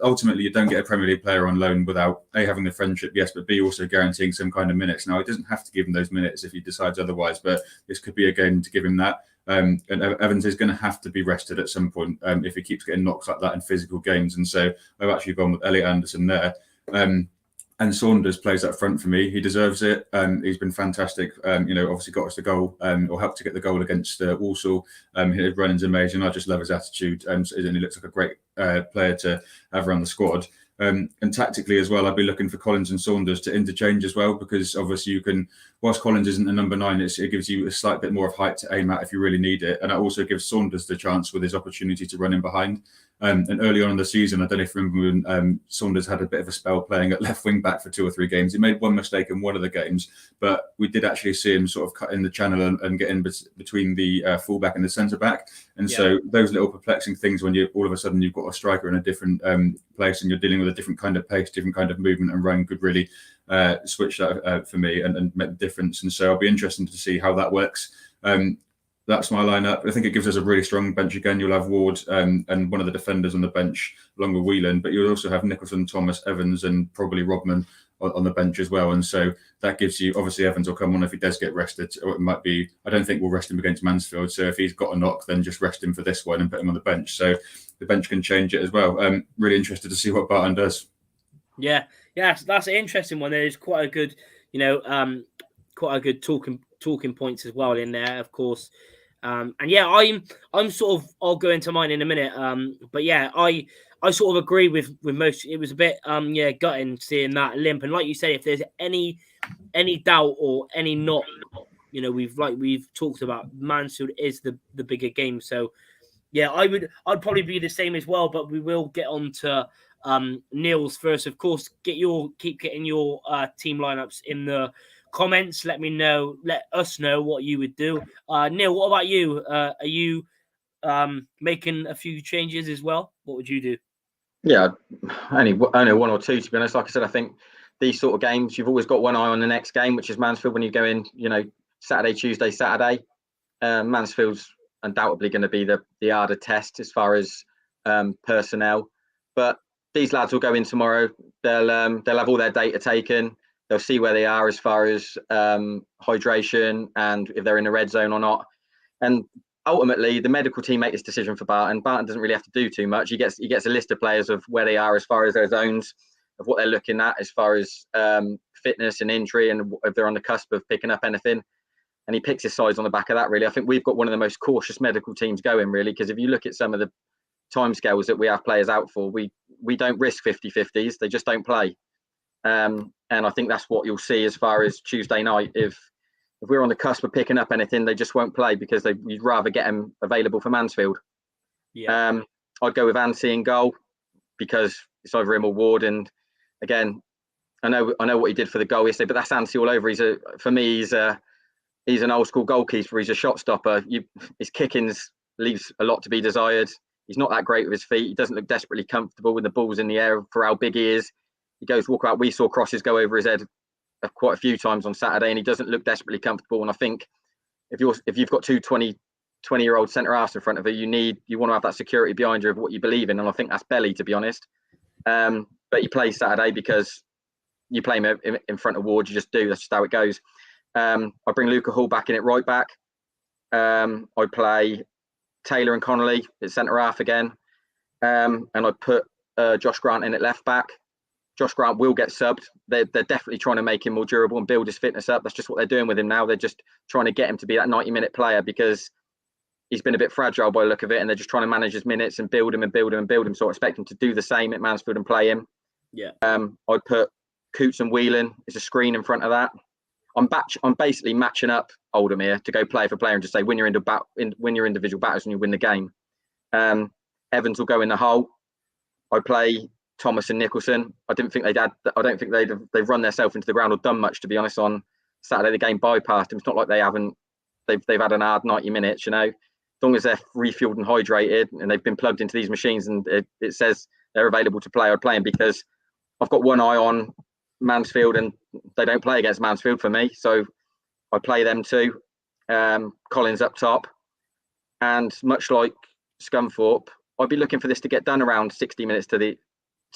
Speaker 2: ultimately, you don't get a Premier League player on loan without A, having the friendship, yes, but B, also guaranteeing some kind of minutes. Now, he doesn't have to give him those minutes if he decides otherwise, but this could be a game to give him that. And Evans is going to have to be rested at some point if he keeps getting knocks like that in physical games. And so I've actually gone with Elliot Anderson there. And Saunders plays up front for me. He deserves it. He's been fantastic. Obviously got us the goal or helped to get the goal against Walsall. His running's amazing. I just love his attitude. And he looks like a great player to have around the squad. And tactically as well, I'd be looking for Collins and Saunders to interchange as well, because obviously you can, whilst Collins isn't a number 9, it gives you a slight bit more of height to aim at if you really need it. And it also gives Saunders the chance with his opportunity to run in behind. And early on in the season, I don't know if you remember when Saunders had a bit of a spell playing at left wing back for 2 or 3 games. He made one mistake in one of the games, but we did actually see him sort of cut in the channel and get in between the fullback and the centre back. And so those little perplexing things when you all of a sudden you've got a striker in a different place and you're dealing with a different kind of pace, different kind of movement and run could really switch that for me and make the difference. And so I'll be interested to see how that works. That's my lineup. I think it gives us a really strong bench again. You'll have Ward and one of the defenders on the bench along with Whelan, but you'll also have Nicholson, Thomas, Evans, and probably Rodman on the bench as well. And so that gives you, obviously Evans will come on if he does get rested, or it might be, I don't think we'll rest him against Mansfield. So if he's got a knock, then just rest him for this one and put him on the bench. So the bench can change it as well. Really interested to see what Barton does. Yeah,
Speaker 1: that's an interesting one. There's quite a good, talking points as well in there, of course. I'm sort of, I'll go into mine in a minute. But yeah, I sort of agree with most. It was a bit gutting seeing that limp. And like you said, if there's any doubt or any not, we've talked about, Mansfield is the bigger game. So yeah, I'd probably be the same as well, but we will get on to Neil's first. Of course, keep getting your team lineups in the comments. Let us know what you would do. Neil, what about you? Are you making a few changes as well? What would you do?
Speaker 3: Yeah, only 1 or 2 to be honest. Like I said, I think these sort of games, you've always got one eye on the next game, which is Mansfield. When you go in, Saturday, Tuesday, Saturday, Mansfield's undoubtedly going to be the harder test as far as personnel. But these lads will go in tomorrow. They'll have all their data taken. They'll see where they are as far as hydration and if they're in the red zone or not. And ultimately, the medical team make this decision for Barton. Barton doesn't really have to do too much. He gets a list of players of where they are as far as their zones, of what they're looking at as far as fitness and injury, and if they're on the cusp of picking up anything. And he picks his sides on the back of that, really. I think we've got one of the most cautious medical teams going, really, because if you look at some of the timescales that we have players out for, we don't risk 50-50s. They just don't play. And I think that's what you'll see as far as Tuesday night. If if we're on the cusp of picking up anything, they just won't play because you'd rather get them available for Mansfield.
Speaker 1: Yeah.
Speaker 3: I'd go with Anstey in goal because it's either him or Ward. And again, I know what he did for the goal yesterday, but that's Anstey all over. For me, he's an old school goalkeeper. He's a shot stopper. His kickings leaves a lot to be desired. He's not that great with his feet. He doesn't look desperately comfortable when the ball's in the air for how big he is. He goes walk out. We saw crosses go over his head quite a few times on Saturday, and he doesn't look desperately comfortable. And I think if you've got two 20-year-old centre halves in front of you, you want to have that security behind you of what you believe in. And I think that's Belly, to be honest. But he plays Saturday because you play him in front of Ward. You just do. That's just how it goes. I bring Luca Hall back in at right back. I play Taylor and Connolly at centre half again. And I put Josh Grant in at left back. Josh Grant will get subbed. They're definitely trying to make him more durable and build his fitness up. That's just what they're doing with him now. They're just trying to get him to be that 90-minute player because he's been a bit fragile by the look of it, and they're just trying to manage his minutes and build him. So I expect him to do the same at Mansfield and play him.
Speaker 1: Yeah.
Speaker 3: I'd put Coots and Whelan as a screen in front of that. I'm basically matching up Oldham here to go player for player and just say win your individual battles and you win the game. Evans will go in the hole. I play Thomas and Nicholson. I don't think they've run themselves into the ground or done much, to be honest. On Saturday, the game bypassed them. It's not like they've had an hard 90 minutes, you know. As long as they're refueled and hydrated and they've been plugged into these machines and it says they're available to play, I'd play them because I've got one eye on Mansfield and they don't play against Mansfield for me. So I play them too. Collins up top. And much like Scunthorpe, I'd be looking for this to get done around 60 minutes to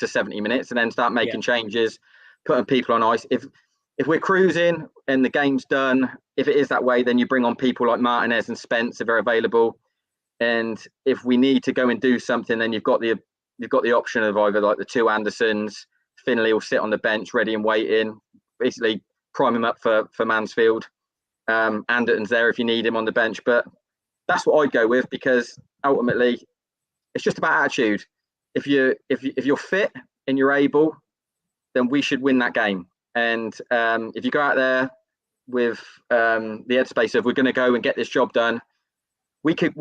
Speaker 3: 70 minutes and then start making changes, putting people on ice. If we're cruising and the game's done, if it is that way, then you bring on people like Martinez and Spence if they're available. And if we need to go and do something, then you've got the option of either like the two Andersons. Finley will sit on the bench ready and waiting, basically prime him up for Mansfield. Anderton's there if you need him on the bench. But that's what I'd go with because ultimately it's just about attitude. If you're fit and you're able, then we should win that game. And if you go out there with the headspace of we're going to go and get this job done, we could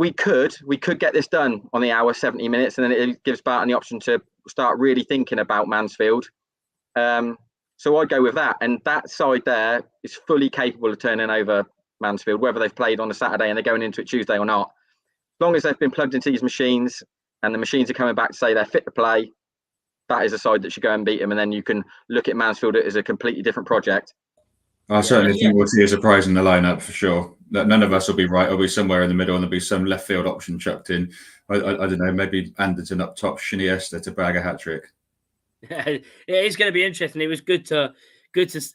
Speaker 3: get this done on the hour, 70 minutes, and then it gives Barton the option to start really thinking about Mansfield. So I'd go with that. And that side there is fully capable of turning over Mansfield, whether they've played on a Saturday and they're going into it Tuesday or not. As long as they've been plugged into these machines and the machines are coming back to say they're fit to play, that is a side that should go and beat them. And then you can look at Mansfield as a completely different project.
Speaker 2: I certainly think we'll see a surprise in the lineup for sure. That none of us will be right. It'll be somewhere in the middle, and there'll be some left field option chucked in. I don't know, maybe Anderton up top, Shiniesta to bag a hat trick.
Speaker 1: It is going to be interesting. It was good to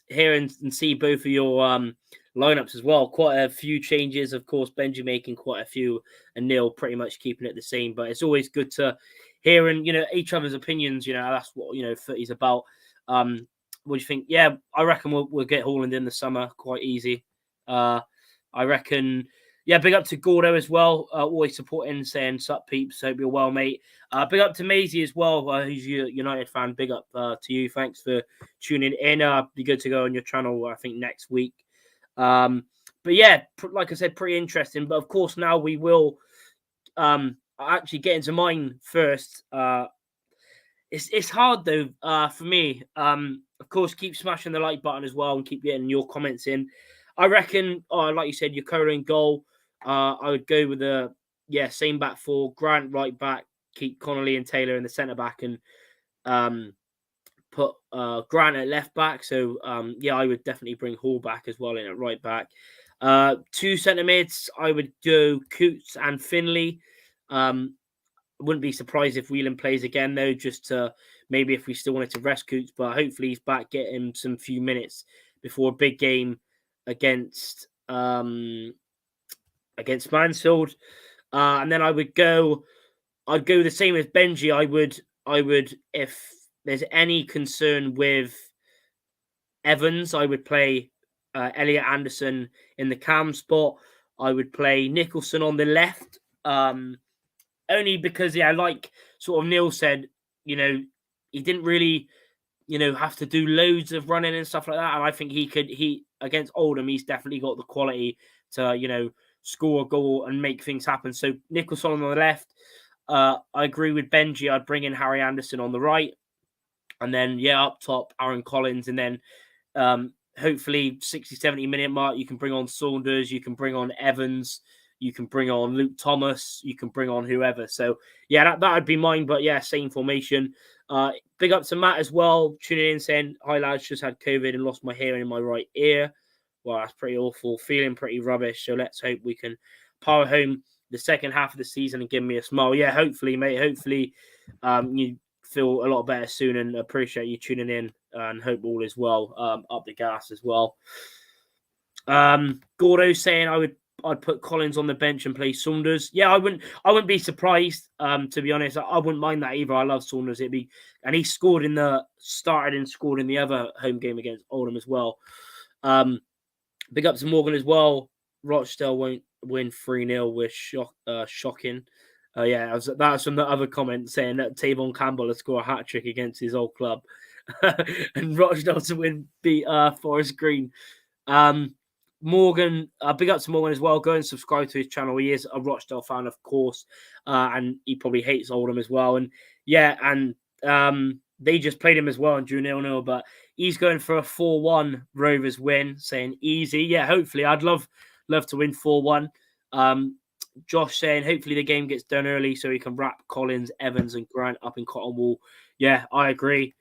Speaker 1: hear and see both of your lineups as well. Quite a few changes, of course. Benji making quite a few, and Neil pretty much keeping it the same. But it's always good to hear and each other's opinions. That's what footy's about. What do you think? Yeah, I reckon we'll get Haaland in the summer quite easy. I reckon. Yeah, big up to Gordo as well. Always supporting, saying sup peeps. Hope you're well, mate. Big up to Maisie as well, who's a United fan. Big up to you. Thanks for tuning in. Be good to go on your channel, I think, next week. But yeah, like I said, pretty interesting. But of course, now we will actually get into mine first. It's hard though for me. Of course, keep smashing the like button as well and keep getting your comments in. I reckon, like you said, your Kola in goal. I would go with the same back four. Grant right back, keep Connolly and Taylor in the centre back, and put Grant at left back. So I would definitely bring Hall back as well in at right back. Two centre mids, I would go Coots and Finley. I wouldn't be surprised if Whelan plays again though, just to maybe if we still wanted to rest Coots, but hopefully he's back, get him some few minutes before a big game against Mansfield. And then I'd go the same as Benji. I would if there's any concern with Evans, I would play Elliot Anderson in the cam spot. I would play Nicholson on the left. Only because like sort of Neil said, he didn't really have to do loads of running and stuff like that. And I think he against Oldham, he's definitely got the quality to, you know, score a goal and make things happen. So Nicholson on the left. I agree with Benji. I'd bring in Harry Anderson on the right. And then, yeah, up top, Aaron Collins. And then hopefully 60, 70 minute mark, you can bring on Saunders, you can bring on Evans, you can bring on Luke Thomas, you can bring on whoever. So, yeah, that would be mine. But, yeah, same formation. Big up to Matt as well, tuning in, saying, hi, lads, just had COVID and lost my hearing in my right ear. Well, that's pretty awful. Feeling pretty rubbish. So let's hope we can power home the second half of the season and give me a smile. Yeah, hopefully, mate. Hopefully you feel a lot better soon, and appreciate you tuning in and hope all is well. Up the gas as well. Gordo saying I'd put Collins on the bench and play Saunders. Yeah, I wouldn't be surprised. To be honest, I wouldn't mind that either. I love Saunders. And he scored started and scored in the other home game against Oldham as well. Big up to Morgan as well. Rochdale won't win 3-0. We're shocking. Yeah, that's from the other comment saying that Tavon Campbell will score a hat-trick against his old club. And Rochdale to beat Forest Green. Morgan, big up to Morgan as well. Go and subscribe to his channel. He is a Rochdale fan, of course. And he probably hates Oldham as well. And yeah, and they just played him as well and drew 0-0, but he's going for a 4-1 Rovers win, saying easy. Yeah, hopefully. I'd love to win 4-1. Josh saying hopefully the game gets done early so he can wrap Collins, Evans and Grant up in Cotton Wool. Yeah, I agree.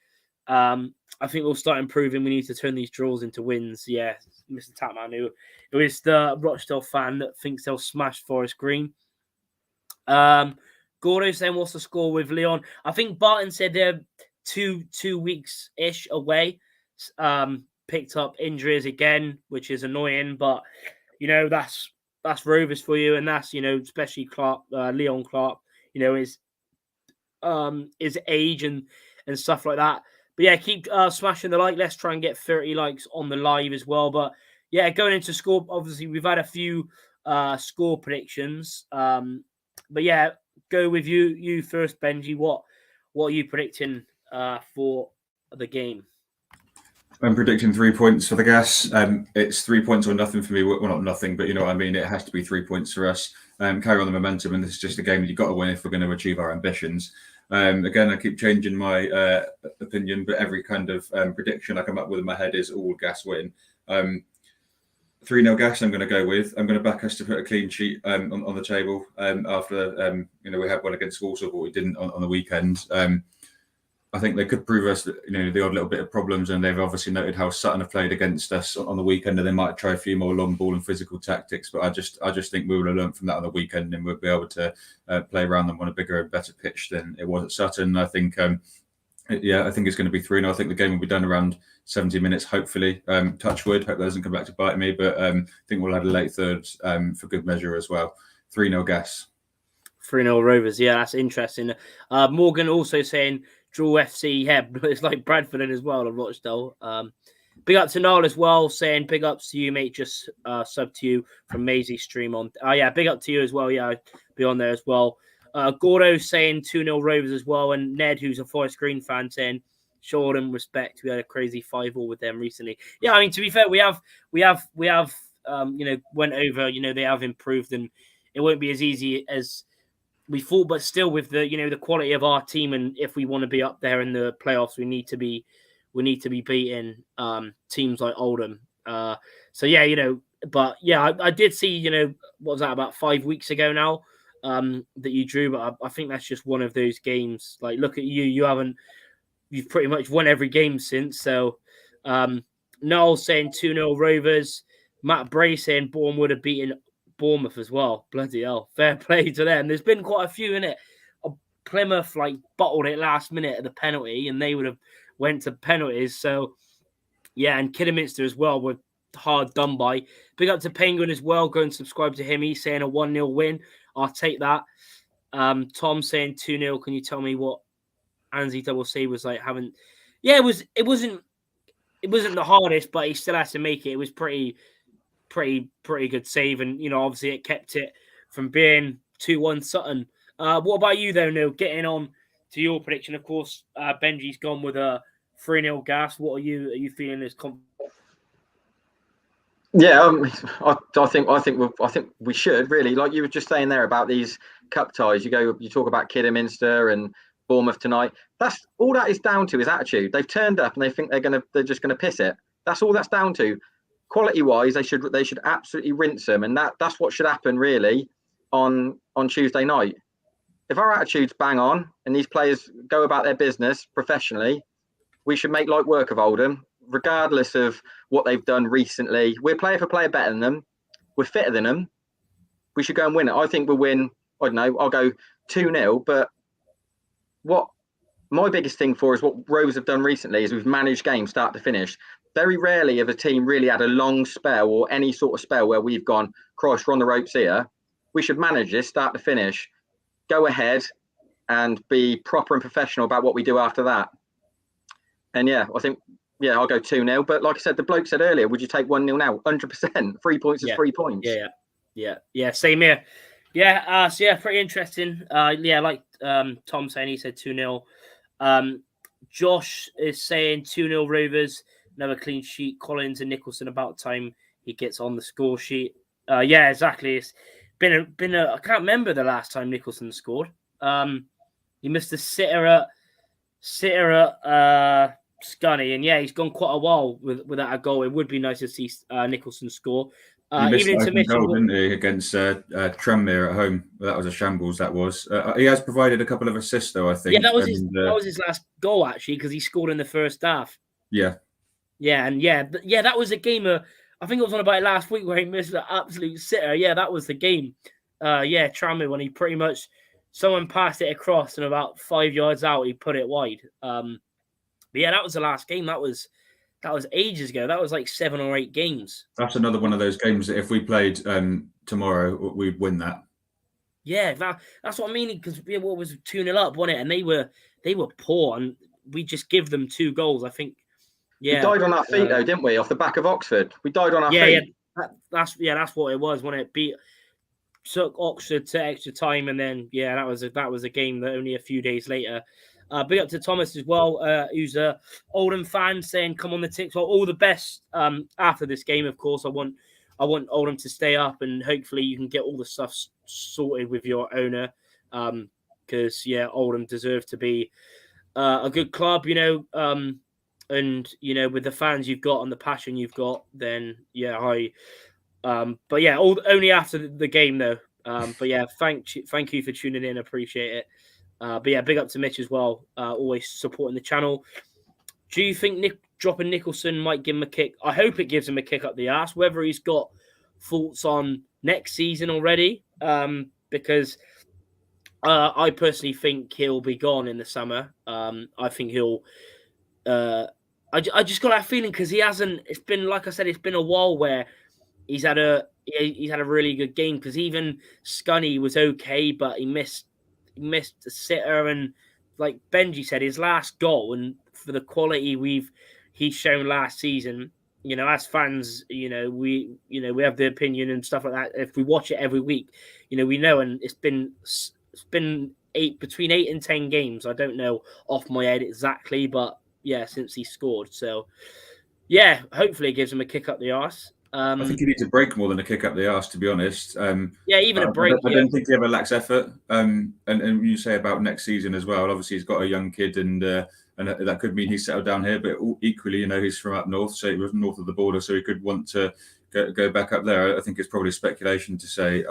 Speaker 1: I think we'll start improving. We need to turn these draws into wins. Yeah, Mr. Tapman, who is the Rochdale fan that thinks they'll smash Forest Green. Gordo saying what's the score with Leon? I think Barton said they're two weeks-ish away. Picked up injuries again, which is annoying, but you know, that's Rovers for you, and that's, you know, especially Clark, Leon Clark, you know, his age and stuff like that. But yeah, keep smashing the like. Let's try and get 30 likes on the live as well. But yeah, going into score, obviously we've had a few score predictions. But yeah, go with you first, Benji. What are you predicting for the game?
Speaker 2: I'm predicting 3 points for the Gas. It's 3 points or nothing for me. Well, not nothing, but you know what I mean. It has to be 3 points for us. Carry on the momentum, and this is just a game that you've got to win if we're going to achieve our ambitions. Again, I keep changing my opinion, but every kind of prediction I come up with in my head is all Gas win. 3-0 Gas I'm going to go with. I'm going to back us to put a clean sheet on the table after you know, we had one against Walsall, but we didn't on the weekend. I think they could prove us, you know, the odd little bit of problems, and they've obviously noted how Sutton have played against us on the weekend, and they might try a few more long ball and physical tactics. But I just think we will have learned from that on the weekend, and we'll be able to play around them on a bigger and better pitch than it was at Sutton. I think, yeah, I think it's going to be 3-0. I think the game will be done around 70 minutes, hopefully. Touch wood, hope that doesn't come back to bite me, but I think we'll add a late third for good measure as well. 3-0 Gas.
Speaker 1: 3-0 Rovers. Yeah, that's interesting. Morgan also saying draw FC. Yeah, it's like Bradford in as well, and Rochdale. Big up to Niall as well, saying big ups to you, mate. Just sub to you from Maisie stream on. Yeah, big up to you as well. Yeah, I'd be on there as well. Gordo saying 2-0 Rovers as well, and Ned, who's a Forest Green fan, saying show them respect. We had a crazy 5-0 with them recently. Yeah, I mean, to be fair, we have you know, went over. You know, they have improved, and it won't be as easy as we thought, but still with the, you know, the quality of our team, and if we want to be up there in the playoffs, we need to be beating teams like Oldham. So yeah, you know, but yeah, I did see, you know, what was that, about 5 weeks ago now, that you drew, but I think that's just one of those games. Like, look at you've pretty much won every game since. So Noel saying 2-0 Rovers. Matt Bray saying Bournemouth would have beaten Bournemouth as well. Bloody hell. Fair play to them. There's been quite a few in it. Plymouth like bottled it last minute at the penalty, and they would have went to penalties. So yeah, and Kidderminster as well were hard done by. Big up to Penguin as well. Go and subscribe to him. He's saying a 1-0 win. I'll take that. Tom saying 2-0. Can you tell me what Anzi Double C was like? Yeah, it wasn't the hardest, but he still has to make it. It was pretty good save, and you know, obviously it kept it from being 2-1 Sutton. What about you though, Neil? Getting on to your prediction, of course, Benji's gone with a 3-0 Gas. What are you feeling as confident?
Speaker 3: Yeah, I think we should really, like you were just saying there about these cup ties. You talk about Kidderminster and Bournemouth tonight. That's all that is down to is attitude. They've turned up and they think they're just gonna piss it. That's all that's down to. Quality wise, they should absolutely rinse them, and that's what should happen really on Tuesday night. If our attitude's bang on and these players go about their business professionally, we should make light work of Oldham, regardless of what they've done recently. We're player for player better than them. We're fitter than them. We should go and win it. I think we'll win. I don't know. I'll go 2-0. But what my biggest thing for is what Rovers have done recently is we've managed games start to finish. Very rarely have a team really had a long spell or any sort of spell where we've gone, Christ, we're on the ropes here. We should manage this start to finish, go ahead and be proper and professional about what we do after that. And yeah, I think, I'll go 2-0. But like I said, the bloke said earlier, would you take 1-0 now? 100%. 3 points is 3 points.
Speaker 1: Yeah. Same here. So pretty interesting. Like Tom saying, he said 2-0. Josh is saying 2-0 Rovers, another clean sheet. Collins and Nicholson, about time he gets on the score sheet. Exactly. It's been a. I can't remember the last time Nicholson scored. He missed a sitter at Scunny, and he's gone quite a while without a goal. It would be nice to see Nicholson score.
Speaker 2: He missed an goal, didn't he, against Tranmere at home? That was a shambles. That was. He has provided a couple of assists, though. I think.
Speaker 1: Yeah, that was his last goal actually, because he scored in the first half.
Speaker 2: Yeah.
Speaker 1: That was a game. I think it was on about last week where he missed an absolute sitter. Yeah, that was the game. Tranmere, when he pretty much someone passed it across and about 5 yards out, he put it wide. That was the last game. That was ages ago. That was like 7 or 8 games.
Speaker 2: That's another one of those games that if we played tomorrow, we'd win that.
Speaker 1: Yeah, that's what I mean. Because what was 2-0 up, wasn't it? And they were poor, and we just give them 2 goals. I think. Yeah,
Speaker 3: we died on our feet though, didn't we? Off the back of Oxford, we died on our feet.
Speaker 1: That's what it was when it took Oxford to extra time, and then that was a game that only a few days later. Big up to Thomas as well, who's a Oldham fan, saying come on the Ticks. Well, all the best after this game, of course. I want Oldham to stay up, and hopefully you can get all the stuff sorted with your owner, because Oldham deserve to be a good club, and with the fans you've got and the passion you've got, then only after the game though. Thank you for tuning in, appreciate it. Big up to Mitch as well, always supporting the channel. Do you think dropping Nicholson might give him a kick? I hope it gives him a kick up the arse. Whether he's got thoughts on next season already, because I personally think he'll be gone in the summer. I think he'll. I just got that feeling because he hasn't. It's been, like I said, it's been a while where he's had a really good game. Because even Scunny was okay, but he missed a sitter, and like Benji said, his last goal, and for the quality he's shown last season, as fans, we have the opinion and stuff like that. If we watch it every week, we know, and it's been between 8 and 10 games. I don't know off my head exactly, but since he scored. So hopefully it gives him a kick up the arse.
Speaker 2: I think he needs a break more than a kick up the arse, to be honest.
Speaker 1: Even a break.
Speaker 2: I don't think he ever lacks effort. And you say about next season as well. Obviously, he's got a young kid, and that could mean he's settled down here. But equally, he's from up north, so he was north of the border, so he could want to go back up there. I think it's probably speculation to say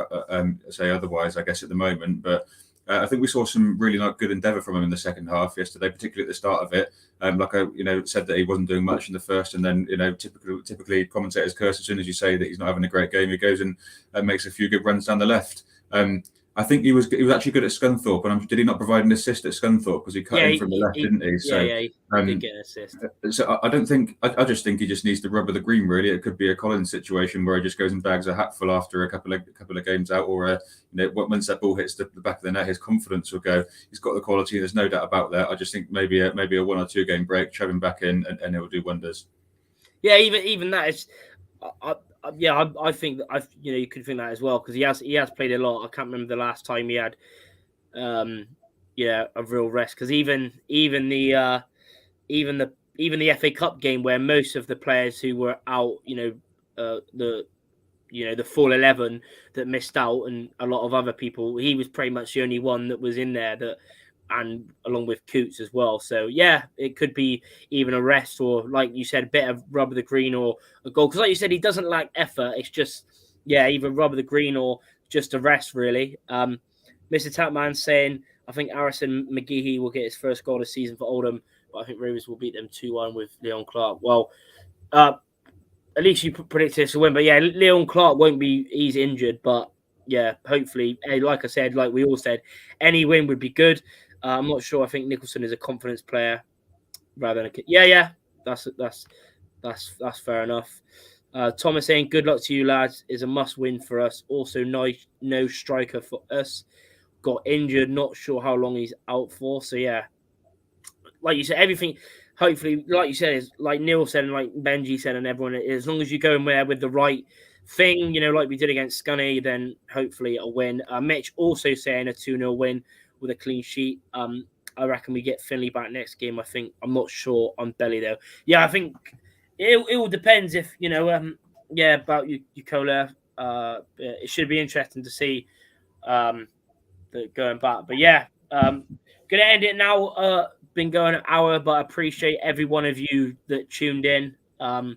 Speaker 2: otherwise, I guess, at the moment. But I think we saw some really good endeavour from him in the second half yesterday, particularly at the start of it. Like I, said that he wasn't doing much in the first, and then typically commentators curse as soon as you say that he's not having a great game. He goes and makes a few good runs down the left. I think he was actually good at Scunthorpe, and did he not provide an assist at Scunthorpe because he cut in from the left, didn't he? So,
Speaker 1: he did get an assist.
Speaker 2: So I don't think I just think he just needs to rub of the green. Really, it could be a Collins situation where he just goes and bags a hatful after a couple of games out, or once that ball hits the back of the net, his confidence will go. He's got the quality. There's no doubt about that. I just think maybe a 1 or 2 game break, shove him back in, and it will do wonders. Yeah,
Speaker 1: even that is. I think that you could think that as well, because he has played a lot. I can't remember the last time he had a real rest, because even the FA Cup game where most of the players who were out the full 11 that missed out, and a lot of other people. He was pretty much the only one that was in there and along with Coots as well. So yeah, it could be even a rest, or like you said, a bit of rub of the green or a goal. Because like you said, he doesn't lack effort. It's just either rub of the green or just a rest really. Mr. Tapman saying, I think Harrison McGeehee will get his first goal this season for Oldham, but I think Rovers will beat them 2-1 with Leon Clark. Well, at least you predicted us to win. But yeah, Leon Clark won't be, he's injured. But yeah, hopefully, like I said, like we all said, any win would be good. I'm not sure. I think Nicholson is a confidence player rather than yeah. That's fair enough. Thomas saying, good luck to you lads, is a must win for us. Also, no striker for us. Got injured, not sure how long he's out for. So yeah, like you said, everything. Hopefully, like you said, is like Neil said and like Benji said and everyone, as long as you go in there with the right thing, like we did against Scunny, then hopefully a win. Mitch also saying a 2-0 win with a clean sheet. I reckon we get Finley back next game. I'm not sure on Belly though. Yeah, I think it all depends if about Ukola. It should be interesting to see going back. But yeah, gonna end it now. Been going an hour, but I appreciate every one of you that tuned in. Of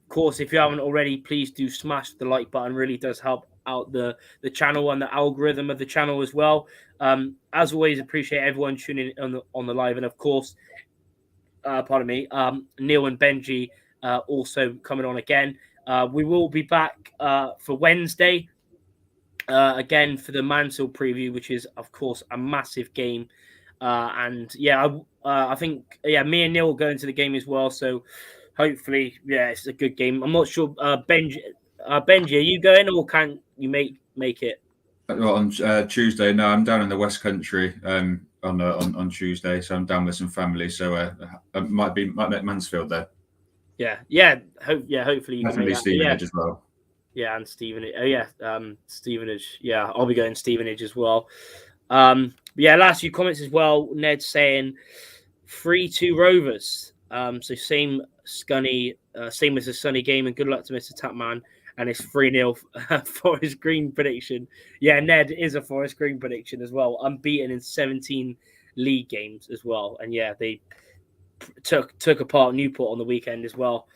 Speaker 1: course, if you haven't already, please do smash the like button. Really does help out the channel and the algorithm of the channel as well. As always, appreciate everyone tuning in on the live, and of course, pardon me, Neil and Benji also coming on again. We will be back for Wednesday again for the Mansell preview, which is of course a massive game. And yeah, I think me and Neil will go into the game as well. So hopefully, it's a good game. I'm not sure, Benji, are you going or can't you make it?
Speaker 2: Well, on Tuesday, no, I'm down in the West Country on Tuesday, so I'm down with some family. So I might make Mansfield there.
Speaker 1: Hopefully you
Speaker 2: definitely Stevenage as well.
Speaker 1: Yeah, and Stevenage. Stevenage. Yeah, I'll be going Stevenage as well. Last few comments as well. Ned saying 3-2 Rovers. So same Scunny, same as the Sunny game, and good luck to Mr. Tapman and his 3-0 Forest Green prediction. Yeah, Ned is a Forest Green prediction as well. Unbeaten in 17 league games as well, and yeah, they took apart Newport on the weekend as well.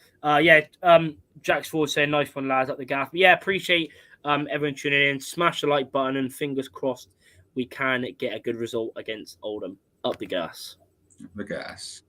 Speaker 1: Jack's Ford saying nice one, lads, up the gaff. But yeah, appreciate everyone tuning in. Smash the like button and fingers crossed we can get a good result against Oldham. Up the gas.
Speaker 2: The gas.